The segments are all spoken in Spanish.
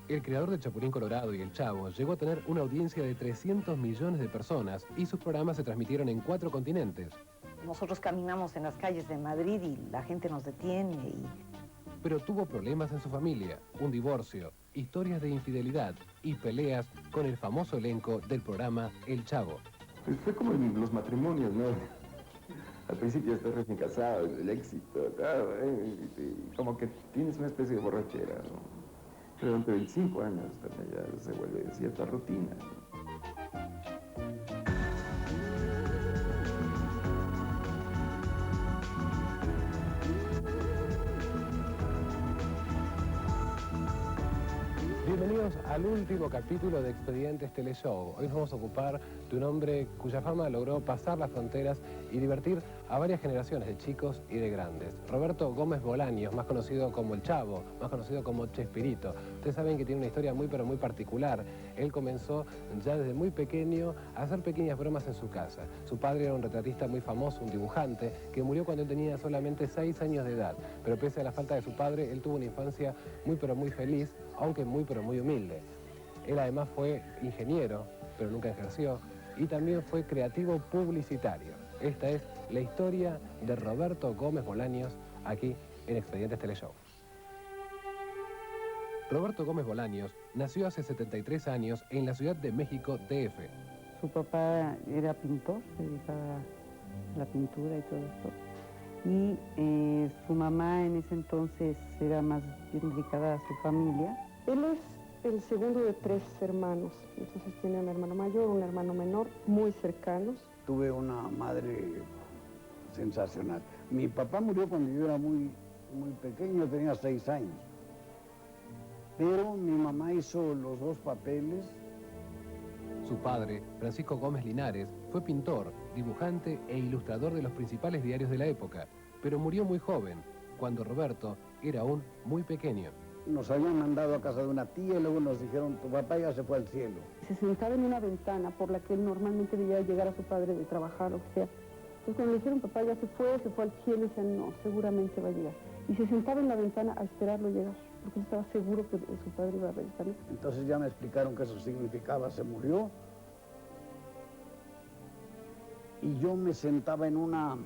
El creador de Chapulín Colorado y El Chavo llegó a tener una audiencia de 300 millones de personas y sus programas se transmitieron en 4 continentes. Nosotros caminamos en las calles de Madrid y la gente nos detiene Pero tuvo problemas en su familia, un divorcio, historias de infidelidad y peleas con el famoso elenco del programa El Chavo. Pues fue como en los matrimonios, ¿no? Al principio estás recién casado, el éxito, como que tienes una especie de borrachera, ¿no? Pero durante 25 años también ya se vuelve cierta rutina, ¿no? Bienvenidos al último capítulo de Expedientes Teleshow. Hoy nos vamos a ocupar de un hombre cuya fama logró pasar las fronteras y divertir a varias generaciones de chicos y de grandes. Roberto Gómez Bolaños, más conocido como El Chavo, más conocido como Chespirito. Ustedes saben que tiene una historia muy pero muy particular. Él comenzó ya desde muy pequeño a hacer pequeñas bromas en su casa. Su padre era un retratista muy famoso, un dibujante, que murió cuando él tenía solamente 6 años de edad. Pero pese a la falta de su padre, él tuvo una infancia muy pero muy feliz, aunque muy pero muy humilde. Él además fue ingeniero, pero nunca ejerció, y también fue creativo publicitario. Esta es la historia de Roberto Gómez Bolaños, aquí en Expedientes Teleshow. Roberto Gómez Bolaños nació hace 73 años en la Ciudad de México, DF. Su papá era pintor, se dedicaba a la pintura y todo esto. Y su mamá en ese entonces era más bien dedicada a su familia. Él es el segundo de 3 hermanos, entonces tiene un hermano mayor, un hermano menor, muy cercanos. Tuve una madre sensacional. Mi papá murió cuando yo era muy pequeño, tenía 6 años. Pero mi mamá hizo los 2 papeles. Su padre, Francisco Gómez Linares, fue pintor, dibujante e ilustrador de los principales diarios de la época, pero murió muy joven, cuando Roberto era aún muy pequeño. Nos habían mandado a casa de una tía y luego nos dijeron, tu papá ya se fue al cielo. Se sentaba en una ventana por la que él normalmente veía llegar a su padre de trabajar, o sea. Entonces cuando le dijeron, papá ya se fue al cielo, y decían, no, seguramente va a llegar. Y se sentaba en la ventana a esperarlo llegar, porque él estaba seguro que su padre iba a regresar. Entonces ya me explicaron que eso significaba, se murió. Y yo me sentaba en una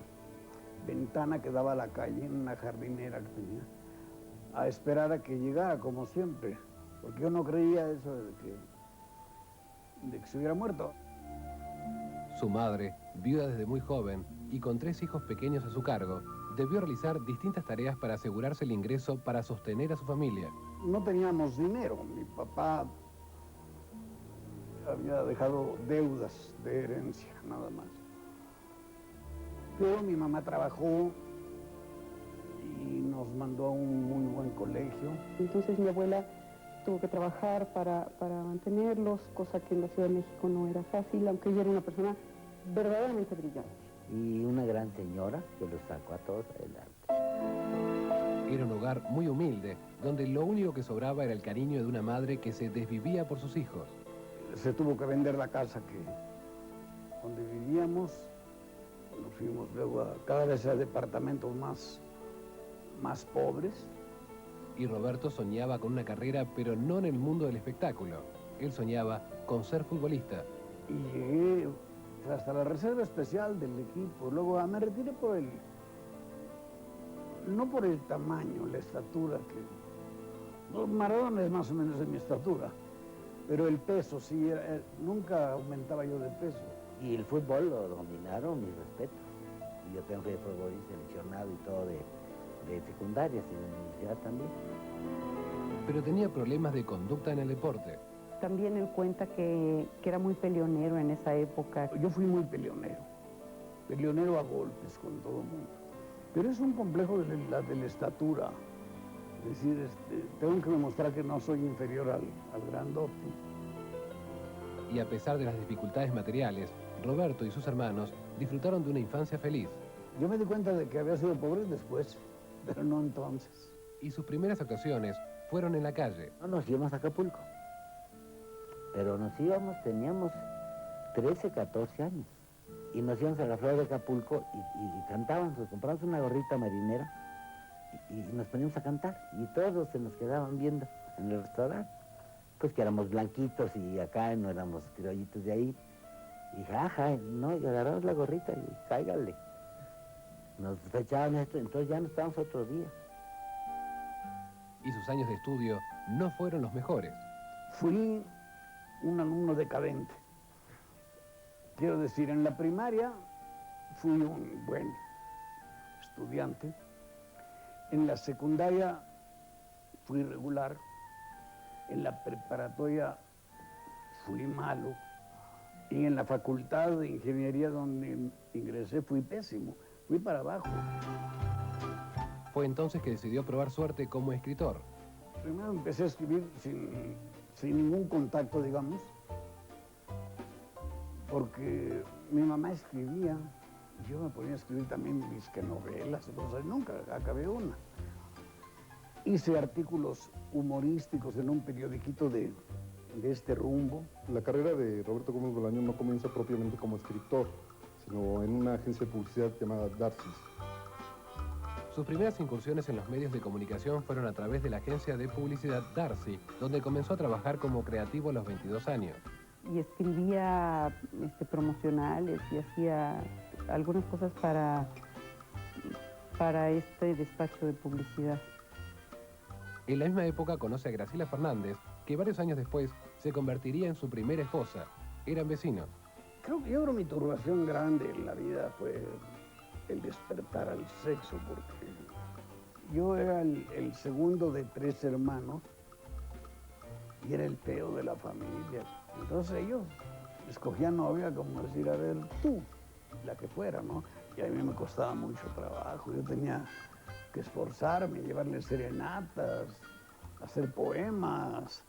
ventana que daba a la calle, en una jardinera que tenía, a esperar a que llegara, como siempre, porque yo no creía eso de que se hubiera muerto. Su madre, viuda desde muy joven y con 3 hijos pequeños a su cargo, debió realizar distintas tareas para asegurarse el ingreso para sostener a su familia. No teníamos dinero, mi papá había dejado deudas de herencia, nada más. Pero mi mamá trabajó y nos mandó a un muy buen colegio. Entonces mi abuela tuvo que trabajar para mantenerlos, cosa que en la Ciudad de México no era fácil, aunque ella era una persona verdaderamente brillante. Y una gran señora que los sacó a todos adelante. Era un hogar muy humilde, donde lo único que sobraba era el cariño de una madre que se desvivía por sus hijos. Se tuvo que vender la casa donde vivíamos. Nos fuimos luego cada vez a departamentos más pobres. Y Roberto soñaba con una carrera, pero no en el mundo del espectáculo. Él soñaba con ser futbolista. Y llegué hasta la reserva especial del equipo. Luego me retiré no por el tamaño, la estatura, que Maradona es más o menos de mi estatura, pero el peso sí, nunca aumentaba yo de peso. Y el fútbol lo dominaron, mis respetos. Y yo tengo que ser futbolista seleccionado y todo de secundarias y de universidad también. Pero tenía problemas de conducta en el deporte. También él cuenta que era muy peleonero en esa época. Yo fui muy peleonero a golpes con todo el mundo. Pero es un complejo de la estatura. Es decir, tengo que demostrar que no soy inferior al grandote. Y a pesar de las dificultades materiales, Roberto y sus hermanos disfrutaron de una infancia feliz. Yo me di cuenta de que había sido pobre después, pero no entonces. Y sus primeras actuaciones fueron en la calle. No nos íbamos a Acapulco, pero teníamos 13, 14 años. Y nos íbamos a la flor de Acapulco y cantábamos, compramos una gorrita marinera y nos poníamos a cantar. Y todos se nos quedaban viendo en el restaurante. pues que éramos blanquitos y acá no éramos criollitos de ahí. Y jaja, no, y agarramos la gorrita y cáigale. Nos fechaban esto, entonces ya no estábamos otro día. Y sus años de estudio no fueron los mejores. Fui un alumno decadente. Quiero decir, en la primaria fui un buen estudiante. En la secundaria fui regular. En la preparatoria fui malo. Y en la facultad de ingeniería donde ingresé fui pésimo. Fui para abajo. Fue entonces que decidió probar suerte como escritor. Primero empecé a escribir sin ningún contacto, digamos, porque mi mamá escribía, y yo me ponía a escribir también disque novelas, cosas, nunca acabé una. Hice artículos humorísticos en un periodiquito de este rumbo. La carrera de Roberto Gómez Bolaño no comienza propiamente como escritor, sino en una agencia de publicidad llamada Darcy. Sus primeras incursiones en los medios de comunicación fueron a través de la agencia de publicidad Darcy, donde comenzó a trabajar como creativo a los 22 años. Y escribía promocionales y hacía algunas cosas para este despacho de publicidad. En la misma época conoce a Graciela Fernández, que varios años después se convertiría en su primera esposa. Eran vecinos. Yo creo que mi turbación grande en la vida fue el despertar al sexo, porque yo era el segundo de 3 hermanos y era el peor de la familia. Entonces ellos escogían novia como decir, a ver, tú, la que fuera, ¿no? Y a mí me costaba mucho trabajo. Yo tenía que esforzarme, llevarle serenatas, hacer poemas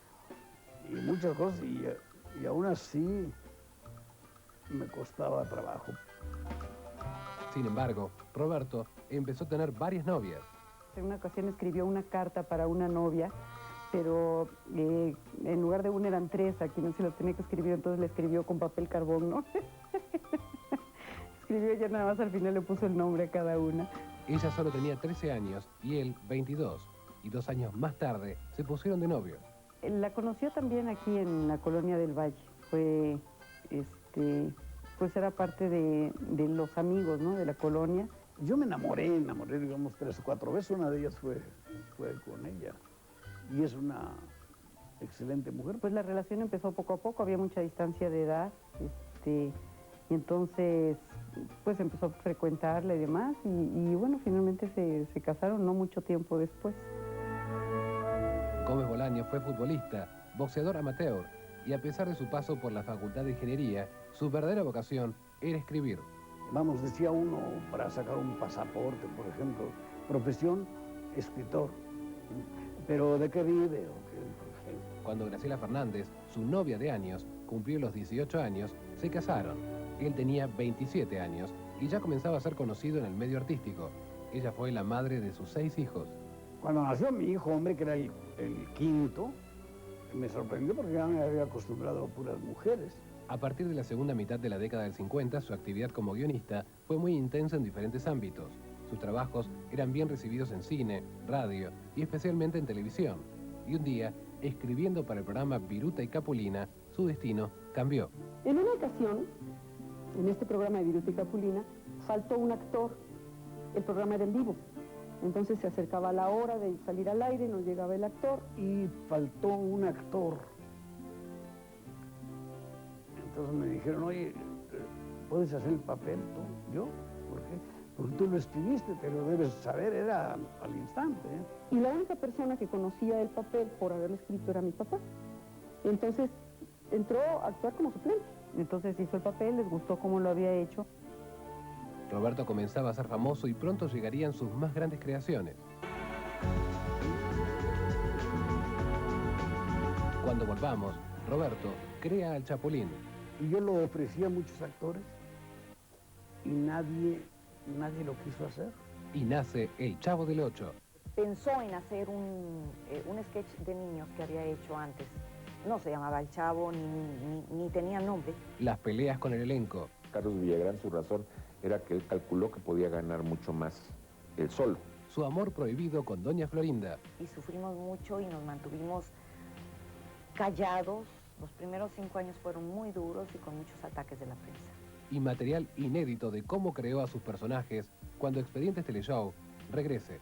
y muchas cosas, y aún así me costaba trabajo. Sin embargo, Roberto empezó a tener varias novias. En una ocasión escribió una carta para una novia, pero en lugar de una eran 3, a quienes se lo tenía que escribir, entonces le escribió con papel carbón, ¿no? Escribió ya nada más, al final le puso el nombre a cada una. Ella solo tenía 13 años y él 22, y 2 años más tarde se pusieron de novios. La conoció también aquí en la Colonia del Valle. Pues era parte de los amigos, ¿no?, de la colonia. Yo me enamoré, digamos, 3 o 4 veces. Una de ellas fue con ella. Y es una excelente mujer. Pues la relación empezó poco a poco, había mucha distancia de edad. Y entonces, pues empezó a frecuentarla y demás. Y bueno, finalmente se casaron no mucho tiempo después. Gómez Bolaño fue futbolista, boxeador amateur, y a pesar de su paso por la Facultad de Ingeniería, su verdadera vocación era escribir. Vamos, decía uno, para sacar un pasaporte, por ejemplo, profesión, escritor. ¿Pero de qué vive? Cuando Graciela Fernández, su novia de años, cumplió los 18 años, se casaron. Él tenía 27 años y ya comenzaba a ser conocido en el medio artístico. Ella fue la madre de sus 6 hijos. Cuando nació mi hijo, hombre, que era el quinto, me sorprendió porque ya me había acostumbrado a puras mujeres. A partir de la segunda mitad de la década del 50, su actividad como guionista fue muy intensa en diferentes ámbitos. Sus trabajos eran bien recibidos en cine, radio y especialmente en televisión. Y un día, escribiendo para el programa Viruta y Capulina, su destino cambió. En una ocasión, en este programa de Viruta y Capulina, faltó un actor. El programa era en vivo. Entonces se acercaba la hora de salir al aire, nos llegaba el actor. Y faltó un actor. Entonces me dijeron, oye, ¿puedes hacer el papel tú? ¿Yo? ¿Por qué? Porque tú lo escribiste, te lo debes saber, era al instante. Y la única persona que conocía el papel por haberlo escrito era mi papá. Entonces entró a actuar como suplente. Entonces hizo el papel, les gustó cómo lo había hecho. Roberto comenzaba a ser famoso y pronto llegarían sus más grandes creaciones. Cuando volvamos, Roberto crea al Chapulín. Y yo lo ofrecía a muchos actores y nadie lo quiso hacer. Y nace El Chavo del Ocho. Pensó en hacer un sketch de niños que había hecho antes. No se llamaba El Chavo, ni tenía nombre. Las peleas con el elenco. Carlos Villagrán, su razón era que él calculó que podía ganar mucho más él solo. Su amor prohibido con Doña Florinda. Y sufrimos mucho y nos mantuvimos callados. Los primeros 5 años fueron muy duros y con muchos ataques de la prensa. Y material inédito de cómo creó a sus personajes cuando Expedientes Teleshow regrese.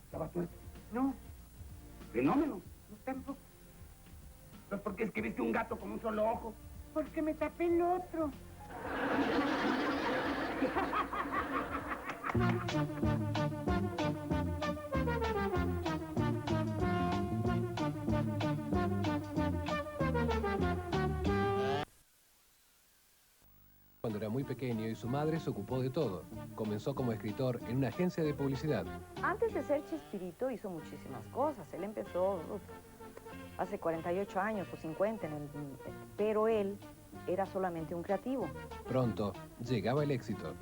¿Estaba tuerto? No. Fenómeno. No tampoco. Pues ¿por qué escribiste un gato con un solo ojo? Porque me tapé el otro. Cuando era muy pequeño y su madre se ocupó de todo. Comenzó como escritor en una agencia de publicidad. Antes de ser Chespirito hizo muchísimas cosas. Él empezó hace 48 años o 50, pero él era solamente un creativo. Pronto llegaba el éxito.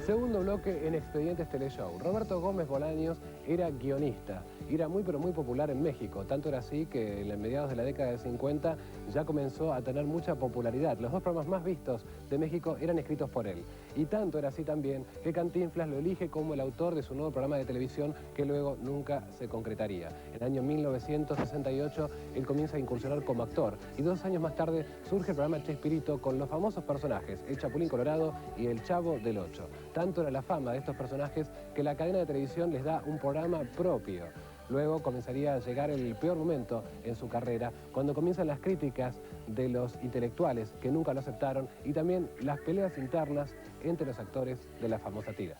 Segundo bloque en Expedientes Teleshow. Roberto Gómez Bolaños era guionista. Era muy pero muy popular en México. Tanto era así que en mediados de la década de 50 ya comenzó a tener mucha popularidad. Los 2 programas más vistos de México eran escritos por él. Y tanto era así también que Cantinflas lo elige como el autor de su nuevo programa de televisión que luego nunca se concretaría. En el año 1968 él comienza a incursionar como actor y 2 años más tarde surge el programa Chespirito con los famosos personajes El Chapulín Colorado y El Chavo del Ocho. Tanto era la fama de estos personajes que la cadena de televisión les da un programa propio. Luego comenzaría a llegar el peor momento en su carrera, cuando comienzan las críticas de los intelectuales que nunca lo aceptaron y también las peleas internas entre los actores de la famosa tira.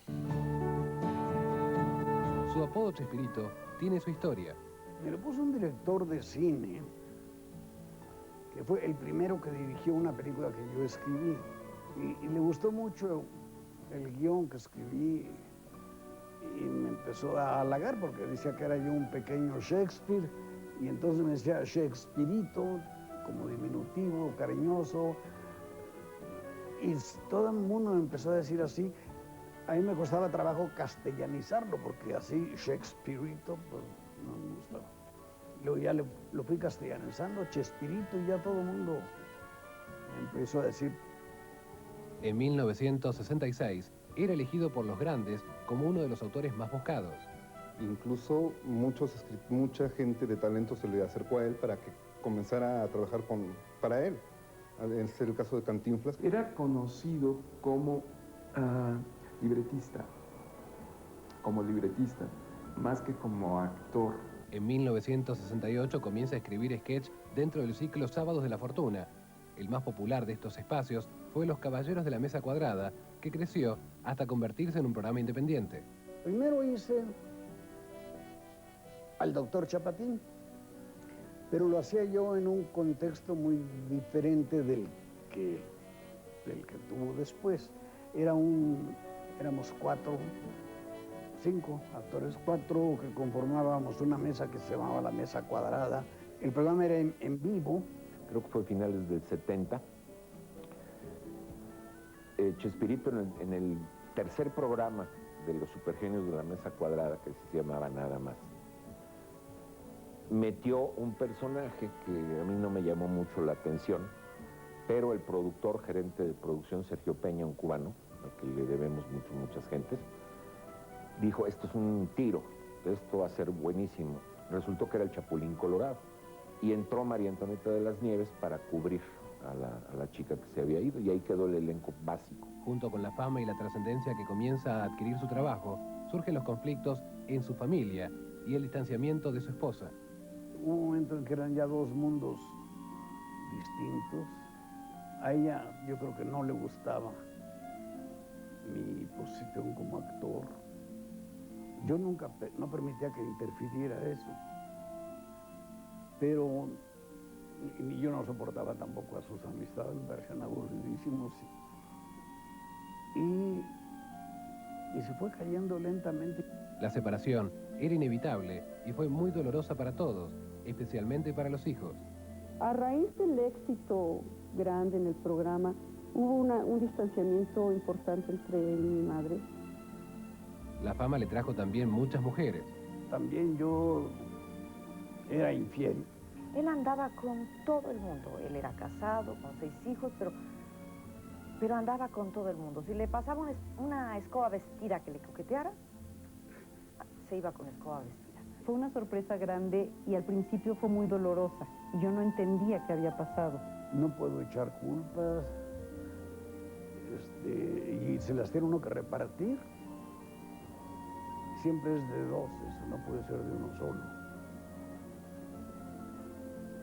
Su apodo Chespirito tiene su historia. Me lo puso un director de cine, que fue el primero que dirigió una película que yo escribí. Y le gustó mucho el guión que escribí y me empezó a halagar porque decía que era yo un pequeño Shakespeare y entonces me decía Shakespearito, como diminutivo, cariñoso, y todo el mundo me empezó a decir así. A mí me costaba trabajo castellanizarlo porque así Shakespearito pues no me gustaba. Luego ya lo fui castellanizando, Chespirito, y ya todo el mundo me empezó a decir. En 1966 era elegido por los grandes como uno de los autores más buscados. Incluso mucha gente de talento se le acercó a él para que comenzara a trabajar para él. Es el caso de Cantinflas. Era conocido como libretista, más que como actor. En 1968 comienza a escribir sketch dentro del ciclo Sábados de la Fortuna. El más popular de estos espacios fue Los Caballeros de la Mesa Cuadrada, que creció hasta convertirse en un programa independiente. Primero hice al doctor Chapatín, pero lo hacía yo en un contexto muy diferente del que tuvo después. Éramos 5 actores, 4 que conformábamos una mesa que se llamaba la Mesa Cuadrada. El programa era en vivo. Creo que fue a finales del 70. Chespirito en el tercer programa de los Supergenios de la Mesa Cuadrada, que se llamaba Nada Más, metió un personaje que a mí no me llamó mucho la atención, pero el productor, gerente de producción, Sergio Peña, un cubano, al que le debemos muchas gentes, dijo, esto es un tiro, esto va a ser buenísimo. Resultó que era el Chapulín Colorado. Y entró María Antonieta de las Nieves para cubrir a la chica que se había ido, y ahí quedó el elenco básico. Junto con la fama y la trascendencia que comienza a adquirir su trabajo, surgen los conflictos en su familia y el distanciamiento de su esposa. Hubo un momento en que eran ya 2 mundos distintos. A ella yo creo que no le gustaba mi posición como actor. Yo nunca no permitía que interfiriera eso. Pero yo no soportaba tampoco a sus amistades, me parecían aburridísimos. Y se fue cayendo lentamente. La separación era inevitable y fue muy dolorosa para todos, especialmente para los hijos. A raíz del éxito grande en el programa, hubo un distanciamiento importante entre él y mi madre. La fama le trajo también muchas mujeres. También yo Era infiel. Él andaba con todo el mundo. Él era casado, con 6 hijos, pero andaba con todo el mundo. Si le pasaba una escoba vestida que le coqueteara, se iba con escoba vestida. Fue una sorpresa grande y al principio fue muy dolorosa. Y yo no entendía qué había pasado. No puedo echar culpas. Y se las tiene uno que repartir. Siempre es de dos, eso no puede ser de uno solo.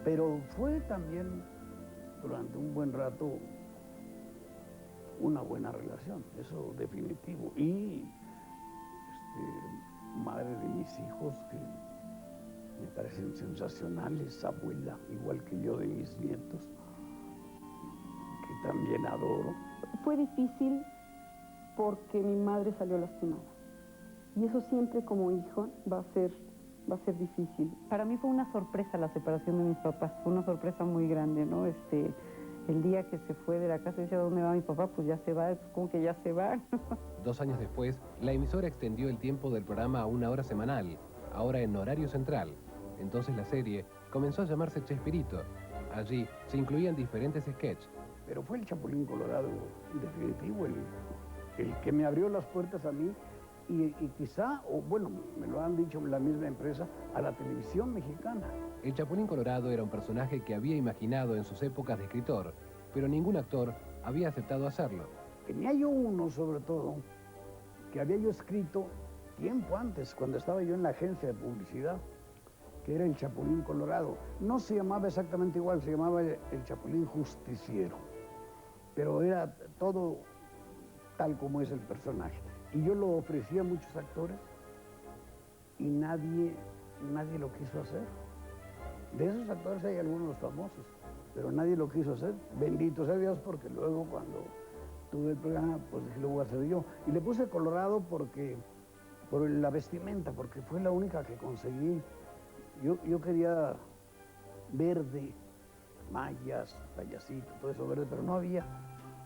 Pero fue también, durante un buen rato, una buena relación, eso definitivo. Y madre de mis hijos, que me parecen sensacionales, abuela, igual que yo de mis nietos, que también adoro. Fue difícil porque mi madre salió lastimada. Y eso siempre como hijo va a ser difícil. Para mí fue una sorpresa la separación de mis papás, fue una sorpresa muy grande, ¿no? El día que se fue de la casa, decía, ¿dónde va mi papá? Pues ya se va, pues como que ya se va. 2 años después, la emisora extendió el tiempo del programa a 1 hora semanal, ahora en horario central. Entonces la serie comenzó a llamarse Chespirito. Allí se incluían diferentes sketches. Pero fue el Chapulín Colorado, en definitivo, el que me abrió las puertas a mí y quizá, o bueno, me lo han dicho la misma empresa, a la televisión mexicana. El Chapulín Colorado era un personaje que había imaginado en sus épocas de escritor, pero ningún actor había aceptado hacerlo. Tenía yo uno, sobre todo, que había yo escrito tiempo antes, cuando estaba yo en la agencia de publicidad, que era el Chapulín Colorado. No se llamaba exactamente igual, se llamaba el Chapulín Justiciero, pero era todo tal como es el personaje. Y yo lo ofrecía a muchos actores y nadie lo quiso hacer. De esos actores hay algunos famosos, pero nadie lo quiso hacer. Bendito sea Dios, porque luego cuando tuve el programa, pues dije, lo voy a hacer yo. Y le puse Colorado por la vestimenta, porque fue la única que conseguí. Yo quería verde, mallas, payasito, todo eso verde, pero no había.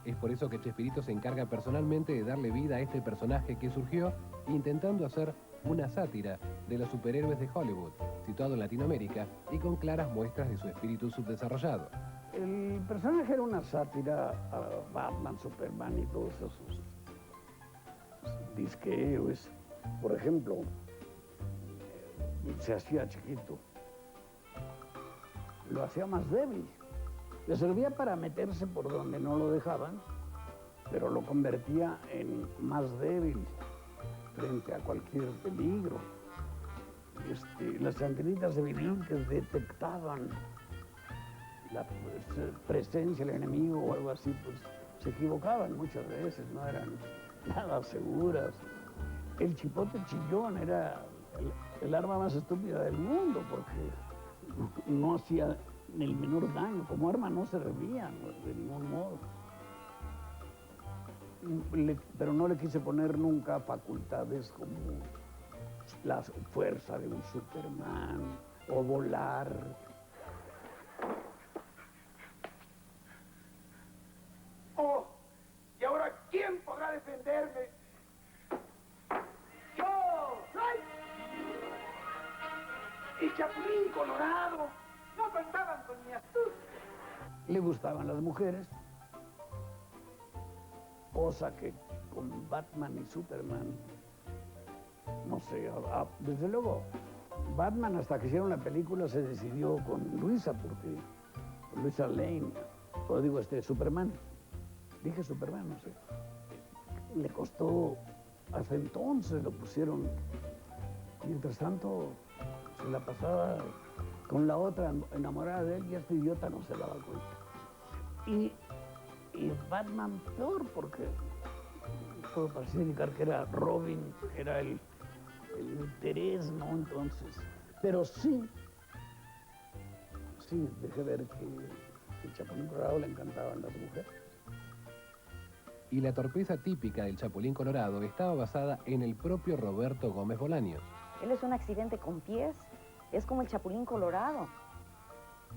Es por eso que Chespirito se encarga personalmente de darle vida a este personaje que surgió intentando hacer una sátira de los superhéroes de Hollywood, situado en Latinoamérica y con claras muestras de su espíritu subdesarrollado. El personaje era una sátira a Batman, Superman y todos esos disquehéroes. Por ejemplo, se hacía chiquito, lo hacía más débil. Le servía para meterse por donde no lo dejaban, pero lo convertía en más débil frente a cualquier peligro. Las antenitas de vinil que detectaban la presencia del enemigo o algo así, pues se equivocaban muchas veces, no eran nada seguras. El chipote chillón era el arma más estúpida del mundo, porque no hacía el menor daño, como arma no servía de ningún modo. Pero no le quise poner nunca facultades como la fuerza de un Superman o volar. Oh, ¿y ahora quién podrá defenderme? ¡Yo soy el Chapulín Colorado! No contaban con mi astucia. Le gustaban las mujeres, cosa que con Batman y Superman, no sé, desde luego, Batman hasta que hicieron la película se decidió con Luisa, porque Luisa Lane, o digo Superman, dije Superman, no sé, le costó, hasta entonces lo pusieron, mientras tanto se la pasaba con la otra enamorada de él, y este idiota no se daba cuenta. Y Batman peor, porque todo parecía indicar que era Robin, era el interés, ¿no? Entonces, pero sí dejé ver que el Chapulín Colorado le encantaban las mujeres. Y la torpeza típica del Chapulín Colorado estaba basada en el propio Roberto Gómez Bolaños. Él es un accidente con pies, es como el Chapulín Colorado.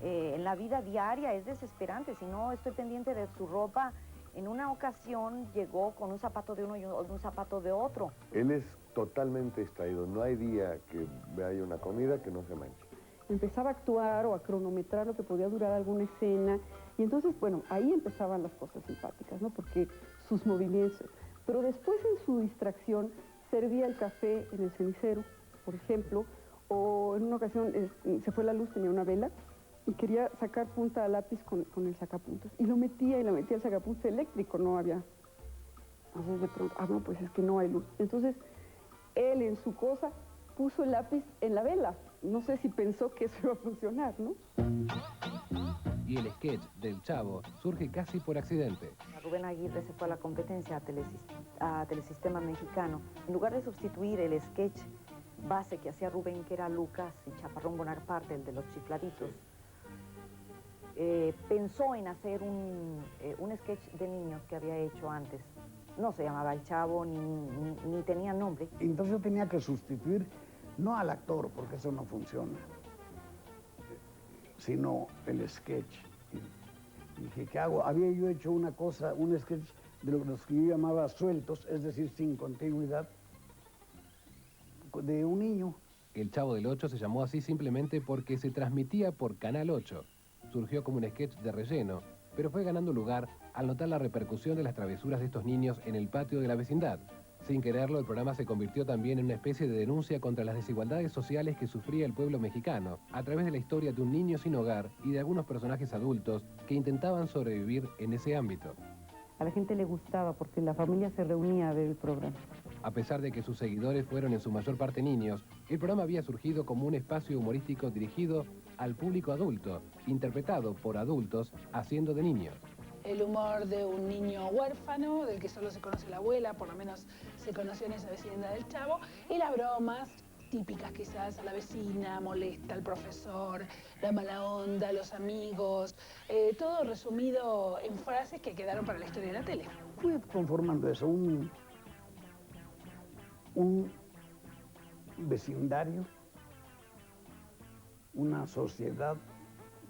En la vida diaria es desesperante, si no estoy pendiente de su ropa. En una ocasión llegó con un zapato de uno y un zapato de otro. Él es totalmente extraído, no hay día que haya una comida que no se manche. empezaba a actuar o a cronometrar lo que podía durar alguna escena. Y entonces, bueno, ahí empezaban las cosas simpáticas, ¿no? Porque sus movimientos. Pero después, en su distracción, servía el café en el cenicero, por ejemplo, o en una ocasión se fue la luz, tenía una vela, y quería sacar punta a lápiz con el sacapuntas. Y lo metía y la metía al sacapuntas eléctrico, no había. Entonces de pronto, no, pues es que no hay luz. Entonces, él en su cosa puso el lápiz en la vela. No sé si pensó que eso iba a funcionar, ¿no? Y el sketch del Chavo surge casi por accidente. Rubén Aguirre se fue a la competencia a Telesistema Mexicano. En lugar de sustituir el sketch base que hacía Rubén, que era Lucas y Chaparrón Bonaparte, el de los chifladitos, pensó en hacer un sketch de niños que había hecho antes. No se llamaba El Chavo, ni tenía nombre. Entonces yo tenía que sustituir, no al actor, porque eso no funciona, sino el sketch. Y dije, ¿qué hago? Había yo hecho una cosa, un sketch de los que yo llamaba sueltos, es decir, sin continuidad, de un niño. El Chavo del Ocho se llamó así simplemente porque se transmitía por Canal 8. Surgió como un sketch de relleno, pero fue ganando lugar al notar la repercusión de las travesuras de estos niños en el patio de la vecindad. Sin quererlo, el programa se convirtió también en una especie de denuncia contra las desigualdades sociales que sufría el pueblo mexicano, a través de la historia de un niño sin hogar y de algunos personajes adultos que intentaban sobrevivir en ese ámbito. A la gente le gustaba porque la familia se reunía a ver el programa. A pesar de que sus seguidores fueron en su mayor parte niños, el programa había surgido como un espacio humorístico dirigido al público adulto, interpretado por adultos haciendo de niños. El humor de un niño huérfano, del que solo se conoce la abuela, por lo menos se conoció en esa vecindad del Chavo, y las bromas típicas quizás, a la vecina, molesta al profesor, la mala onda, los amigos, todo resumido en frases que quedaron para la historia de la tele. Fui conformando eso, un vecindario, una sociedad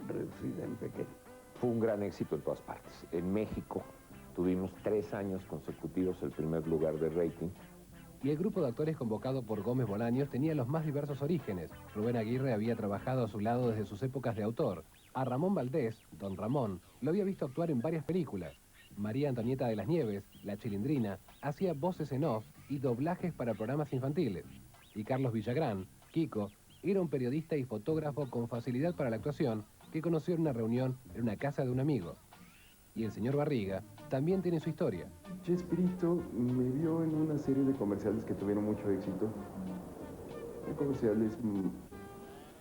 reducida en pequeño. Fue un gran éxito en todas partes. En México tuvimos 3 años consecutivos el primer lugar de rating. Y el grupo de actores convocado por Gómez Bolaños tenía los más diversos orígenes. Rubén Aguirre había trabajado a su lado desde sus épocas de autor. A Ramón Valdés, Don Ramón, lo había visto actuar en varias películas. María Antonieta de las Nieves, La Chilindrina, hacía voces en off y doblajes para programas infantiles. Y Carlos Villagrán, Kiko, era un periodista y fotógrafo con facilidad para la actuación que conoció en una reunión en una casa de un amigo. Y el señor Barriga también tiene su historia. Chespirito me vio en una serie de comerciales que tuvieron mucho éxito. Comerciales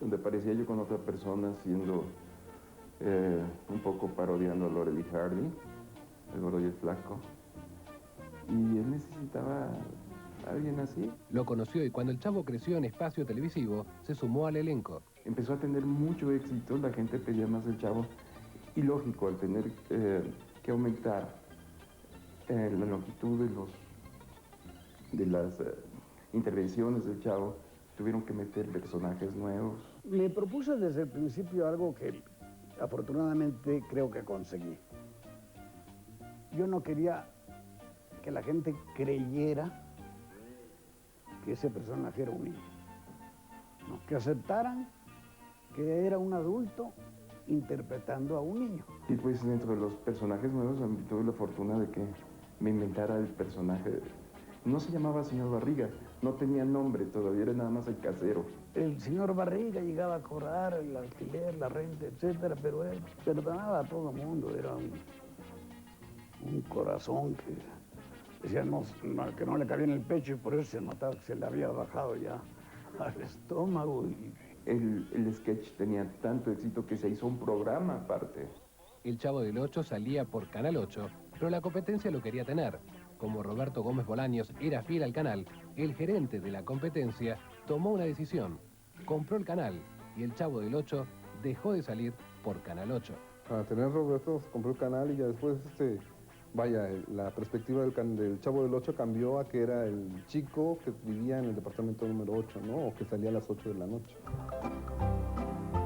donde aparecía yo con otra persona haciendo un poco parodiando a Laurel y Hardy, el gordo y el flaco. Y él necesitaba a alguien así. Lo conoció y cuando el Chavo creció en espacio televisivo, se sumó al elenco. Empezó a tener mucho éxito, la gente pedía más del Chavo. Y lógico, al tener que aumentar la longitud de las intervenciones del Chavo, tuvieron que meter personajes nuevos. Me propuse desde el principio algo que afortunadamente creo que conseguí. Yo no quería que la gente creyera que ese personaje era un niño, no, que aceptaran que era un adulto interpretando a un niño. Y pues dentro de los personajes nuevos tuve la fortuna de que me inventara el personaje. No se llamaba señor Barriga, no tenía nombre todavía, era nada más el casero. El señor Barriga llegaba a cobrar el alquiler, la renta, etcétera, pero él perdonaba a todo el mundo, era un corazón que decía que no le cabía en el pecho y por eso se notaba que se le había bajado ya al estómago. El sketch tenía tanto éxito que se hizo un programa aparte. El Chavo del Ocho salía por Canal 8, pero la competencia lo quería tener. Como Roberto Gómez Bolaños era fiel al canal, el gerente de la competencia tomó una decisión. Compró el canal y el Chavo del Ocho dejó de salir por Canal 8. Para tener Roberto, compró el canal y ya después, la perspectiva del Chavo del Ocho cambió a que era el chico que vivía en el departamento número 8, ¿no? O que salía a las 8 de la noche.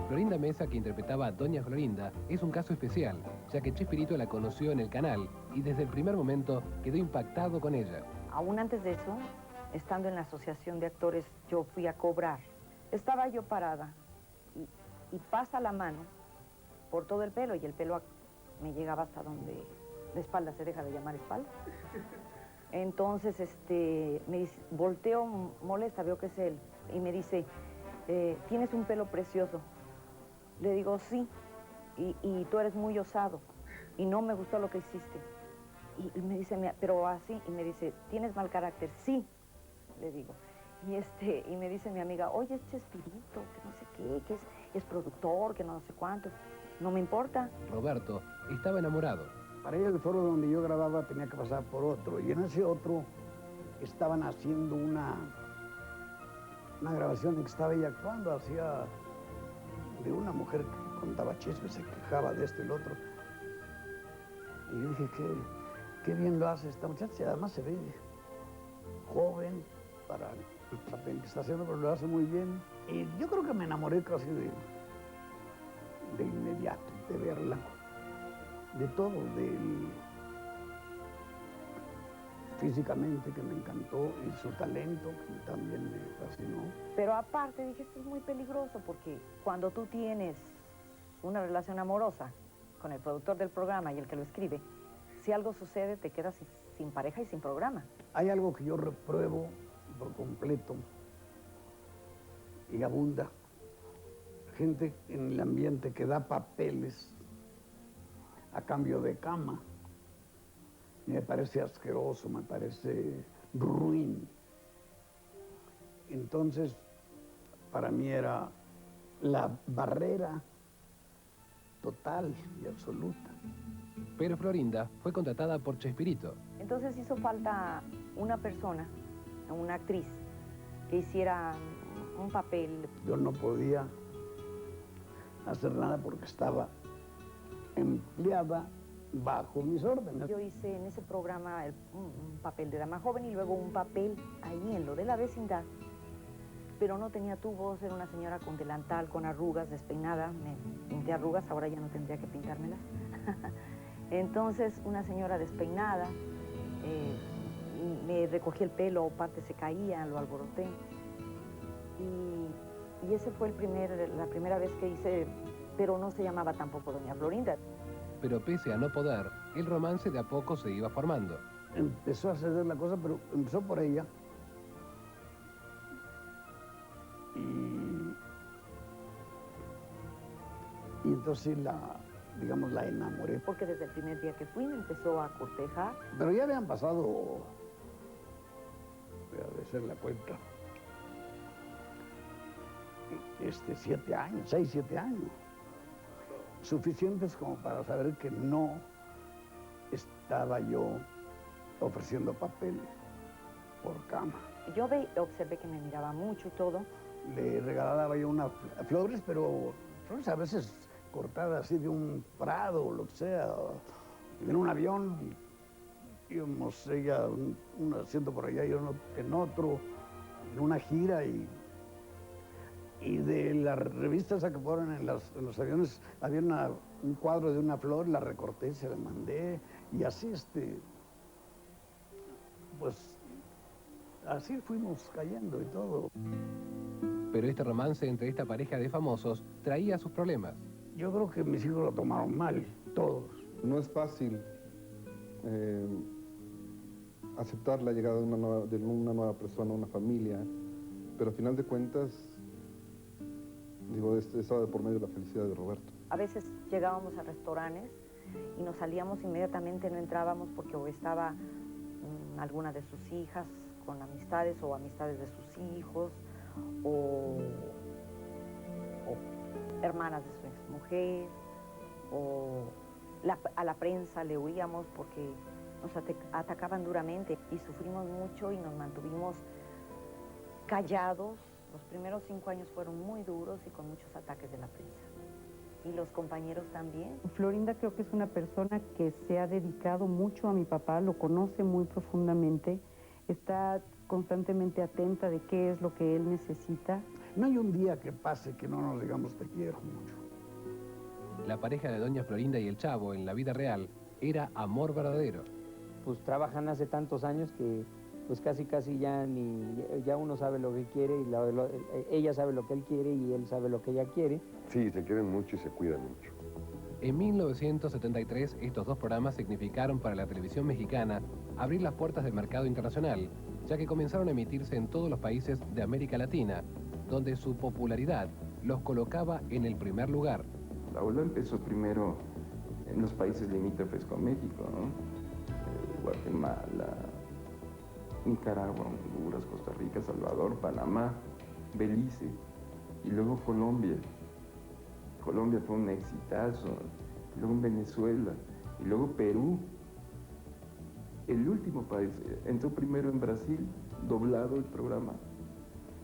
Florinda Mesa, que interpretaba a Doña Florinda, es un caso especial, ya que Chespirito la conoció en el canal y desde el primer momento quedó impactado con ella. Aún antes de eso, estando en la asociación de actores, yo fui a cobrar. Estaba yo parada y pasa la mano por todo el pelo y el pelo me llegaba hasta donde la espalda se deja de llamar espalda. Entonces, me dice, volteo molesta, veo que es él, y me dice, tienes un pelo precioso. Le digo, sí, y tú eres muy osado, y no me gustó lo que hiciste. Y me dice, pero así, y me dice, ¿tienes mal carácter? Sí, le digo. Y me dice mi amiga, oye, es Chespirito, que no sé qué, que es productor, que no sé cuánto. No me importa. Roberto estaba enamorado. Para ir al foro donde yo grababa tenía que pasar por otro, y en ese otro estaban haciendo una grabación en que estaba ella actuando, hacía de una mujer que contaba chismes, se quejaba de esto y el otro. Y yo dije, qué bien lo hace esta muchacha, y además se ve joven para el papel que está haciendo, pero lo hace muy bien. Y yo creo que me enamoré casi de inmediato, de verla, de todo, físicamente, que me encantó, y su talento, que también me fascinó. Pero aparte dije, esto es muy peligroso, porque cuando tú tienes una relación amorosa con el productor del programa y el que lo escribe, si algo sucede, te quedas sin pareja y sin programa. Hay algo que yo repruebo por completo, y abunda. Gente en el ambiente que da papeles a cambio de cama. Me parece asqueroso, me parece ruin. Entonces, para mí era la barrera total y absoluta. Pero Florinda fue contratada por Chespirito. Entonces hizo falta una persona, una actriz, que hiciera un papel. Yo no podía hacer nada porque estaba empleada bajo mis órdenes. Yo hice en ese programa un papel de dama joven y luego un papel ahí en lo de la vecindad, pero no tenía tu voz, era una señora con delantal, con arrugas, despeinada, me pinté arrugas, ahora ya no tendría que pintármelas. Entonces, una señora despeinada, me recogí el pelo, parte se caía, lo alboroté. Y ese fue la primera vez que hice, pero no se llamaba tampoco Doña Florinda. Pero pese a no poder, el romance de a poco se iba formando. Empezó a ceder la cosa, pero empezó por ella. Y entonces digamos, la enamoré. Porque desde el primer día que fui me empezó a cortejar. Pero ya habían pasado, voy a hacer la cuenta, 7 años, 6, 7 años. Suficientes como para saber que no estaba yo ofreciendo papel por cama. Yo observé que me miraba mucho y todo. Le regalaba yo unas flores, pero flores a veces cortadas así de un prado o lo que sea, en un avión, íbamos ella un asiento por allá y yo en otro, en una gira, y de la revista esa que ponen en los aviones, había un cuadro de una flor, la recorté, se la mandé, y así, pues, así fuimos cayendo y todo. Pero este romance entre esta pareja de famosos traía sus problemas. Yo creo que mis hijos lo tomaron mal, todos. No es fácil aceptar la llegada de una nueva persona, una familia, pero al final de cuentas, digo, estaba de por medio la felicidad de Roberto. A veces llegábamos a restaurantes y nos salíamos inmediatamente, no entrábamos porque o estaba alguna de sus hijas con amistades o amistades de sus hijos, o hermanas de su exmujer, o a la prensa le huíamos porque nos atacaban duramente y sufrimos mucho y nos mantuvimos callados. Los primeros 5 años fueron muy duros y con muchos ataques de la prensa. Y los compañeros también. Florinda creo que es una persona que se ha dedicado mucho a mi papá, lo conoce muy profundamente, está constantemente atenta de qué es lo que él necesita. No hay un día que pase que no nos digamos te quiero mucho. La pareja de Doña Florinda y el Chavo en la vida real era amor verdadero. Pues trabajan hace tantos años que pues casi ya uno sabe lo que quiere y ella sabe lo que él quiere y él sabe lo que ella quiere. Sí, se quieren mucho y se cuidan mucho. En 1973, estos dos programas significaron para la televisión mexicana abrir las puertas del mercado internacional, ya que comenzaron a emitirse en todos los países de América Latina, donde su popularidad los colocaba en el primer lugar. La ola empezó primero en los países limítrofes con México, ¿no? Guatemala, Nicaragua, Honduras, Costa Rica, Salvador, Panamá, Belice, y luego Colombia. Colombia fue un exitazo, y luego en Venezuela, y luego Perú. El último país, entró primero en Brasil, doblado el programa,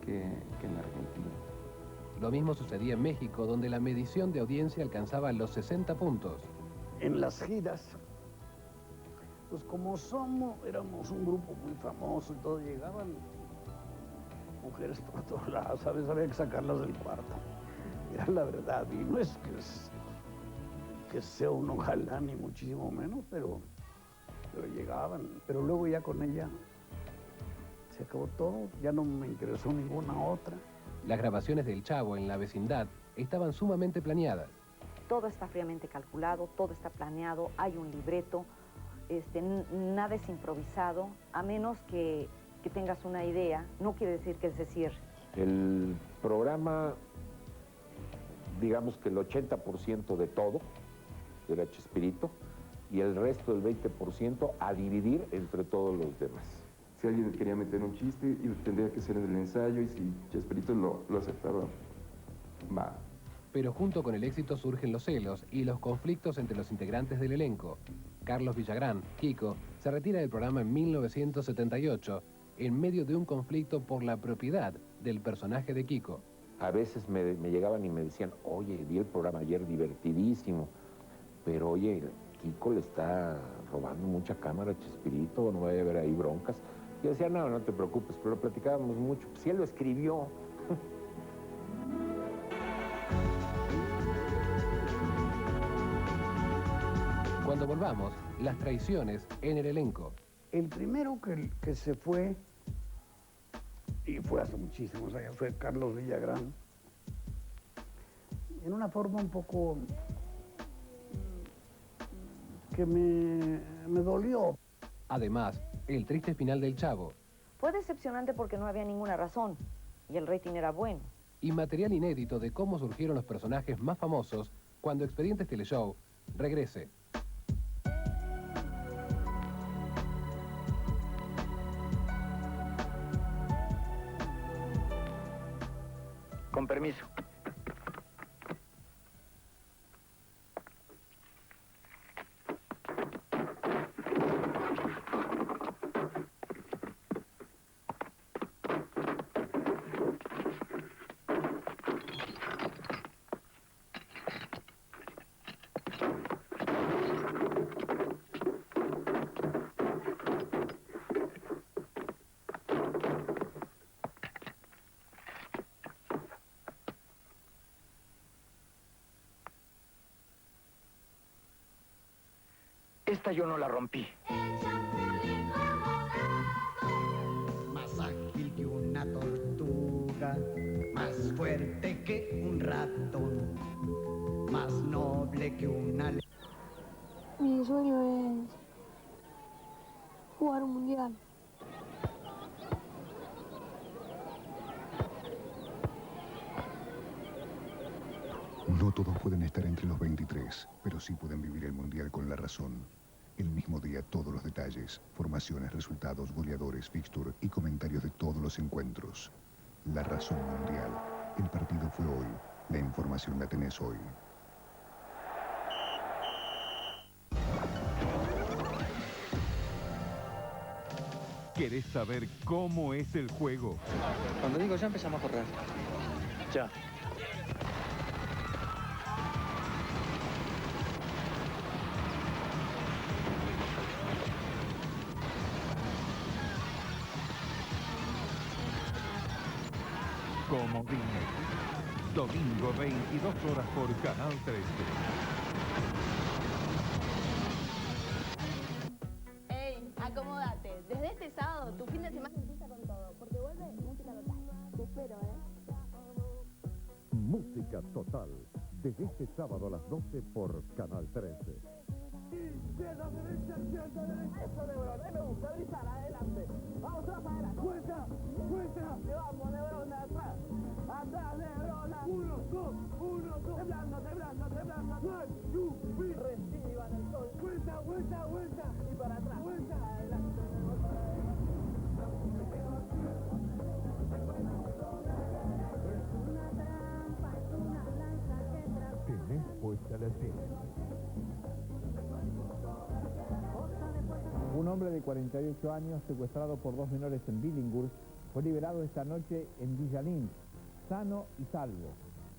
que en Argentina. Lo mismo sucedía en México, donde la medición de audiencia alcanzaba los 60 puntos. En las giras, pues como éramos un grupo muy famoso y todo, llegaban mujeres por todos lados, ¿sabes? Había que sacarlas del cuarto. Era la verdad, y no es que sea un ojalá, ni muchísimo menos, pero llegaban. Pero luego ya con ella se acabó todo, ya no me interesó ninguna otra. Las grabaciones del Chavo en la vecindad estaban sumamente planeadas. Todo está fríamente calculado, todo está planeado, hay un libreto, nada es improvisado, a menos que tengas una idea, no quiere decir que se cierre. El programa, digamos que el 80% de todo era Chespirito y el resto del 20% a dividir entre todos los demás. Si alguien quería meter un chiste, tendría que ser en el ensayo, y si Chespirito lo aceptaba, va. Pero junto con el éxito surgen los celos y los conflictos entre los integrantes del elenco. Carlos Villagrán, Kiko, se retira del programa en 1978, en medio de un conflicto por la propiedad del personaje de Kiko. A veces me llegaban y me decían, oye, vi el programa ayer, divertidísimo, pero oye, Kiko le está robando mucha cámara a Chespirito, no vaya a haber ahí broncas. Yo decía, no te preocupes, pero lo platicábamos mucho. Si él lo escribió. Cuando volvamos, las traiciones en el elenco. El primero que se fue, y fue hace muchísimos años, fue Carlos Villagrán. En una forma un poco que me dolió. Además, el triste final del Chavo. Fue decepcionante porque no había ninguna razón y el rating era bueno. Y material inédito de cómo surgieron los personajes más famosos cuando Expedientes Teleshow regrese. Con permiso. Esta yo no la rompí. Más ágil que una tortuga, más fuerte que un ratón, más noble que una... Mi sueño es jugar un mundial. No todos pueden estar entre los 23, pero sí pueden vivir el Mundial con la razón. El mismo día todos los detalles, formaciones, resultados, goleadores, fixture y comentarios de todos los encuentros. La razón mundial. El partido fue hoy. La información la tenés hoy. ¿Querés saber cómo es el juego? Cuando digo ya empezamos a correr. Ya. Como dime. Domingo, 22 horas por Canal 13. Ey, acomódate. Desde este sábado, tu fin de semana Música Total, desde este sábado a las 12 por Canal 13. Izquierda, derecha, izquierda, derecha. Eso de Verona, me gusta gritar adelante. Vamos a adelante. Vuelta, vuelta. Y vamos de Verona atrás. Atrás de Verona. 1, 2, 1, 2. Temblando, temblando, temblando. 1, 2, 3. Reciban el sol. Vuelta, vuelta, vuelta. Y para atrás. Vuelta, adelante. Tenés puesta la tele. Un hombre de 48 años, secuestrado por 2 menores en Billinghurst, fue liberado esta noche en Villa Lynch, sano y salvo.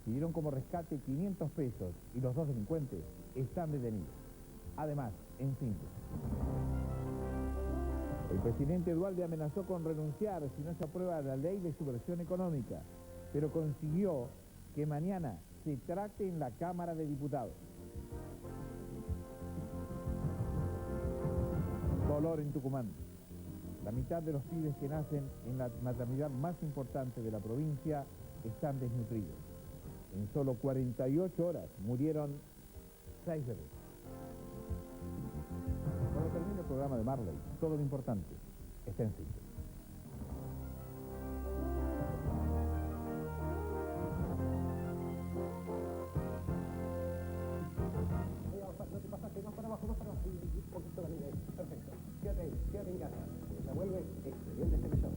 Pidieron como rescate 500 pesos y los 2 delincuentes están detenidos. Además, en síntesis, el presidente Dualde amenazó con renunciar si no se aprueba la ley de subversión económica, pero consiguió que mañana se trate en la Cámara de Diputados. Dolor en Tucumán. La mitad de los pibes que nacen en la maternidad más importante de la provincia están desnutridos. En solo 48 horas murieron 6 bebés. Cuando termine el programa de Marley, todo lo importante está en síntesis. Perfecto. Quédate en casa. Se vuelve Expedientes Teleshow.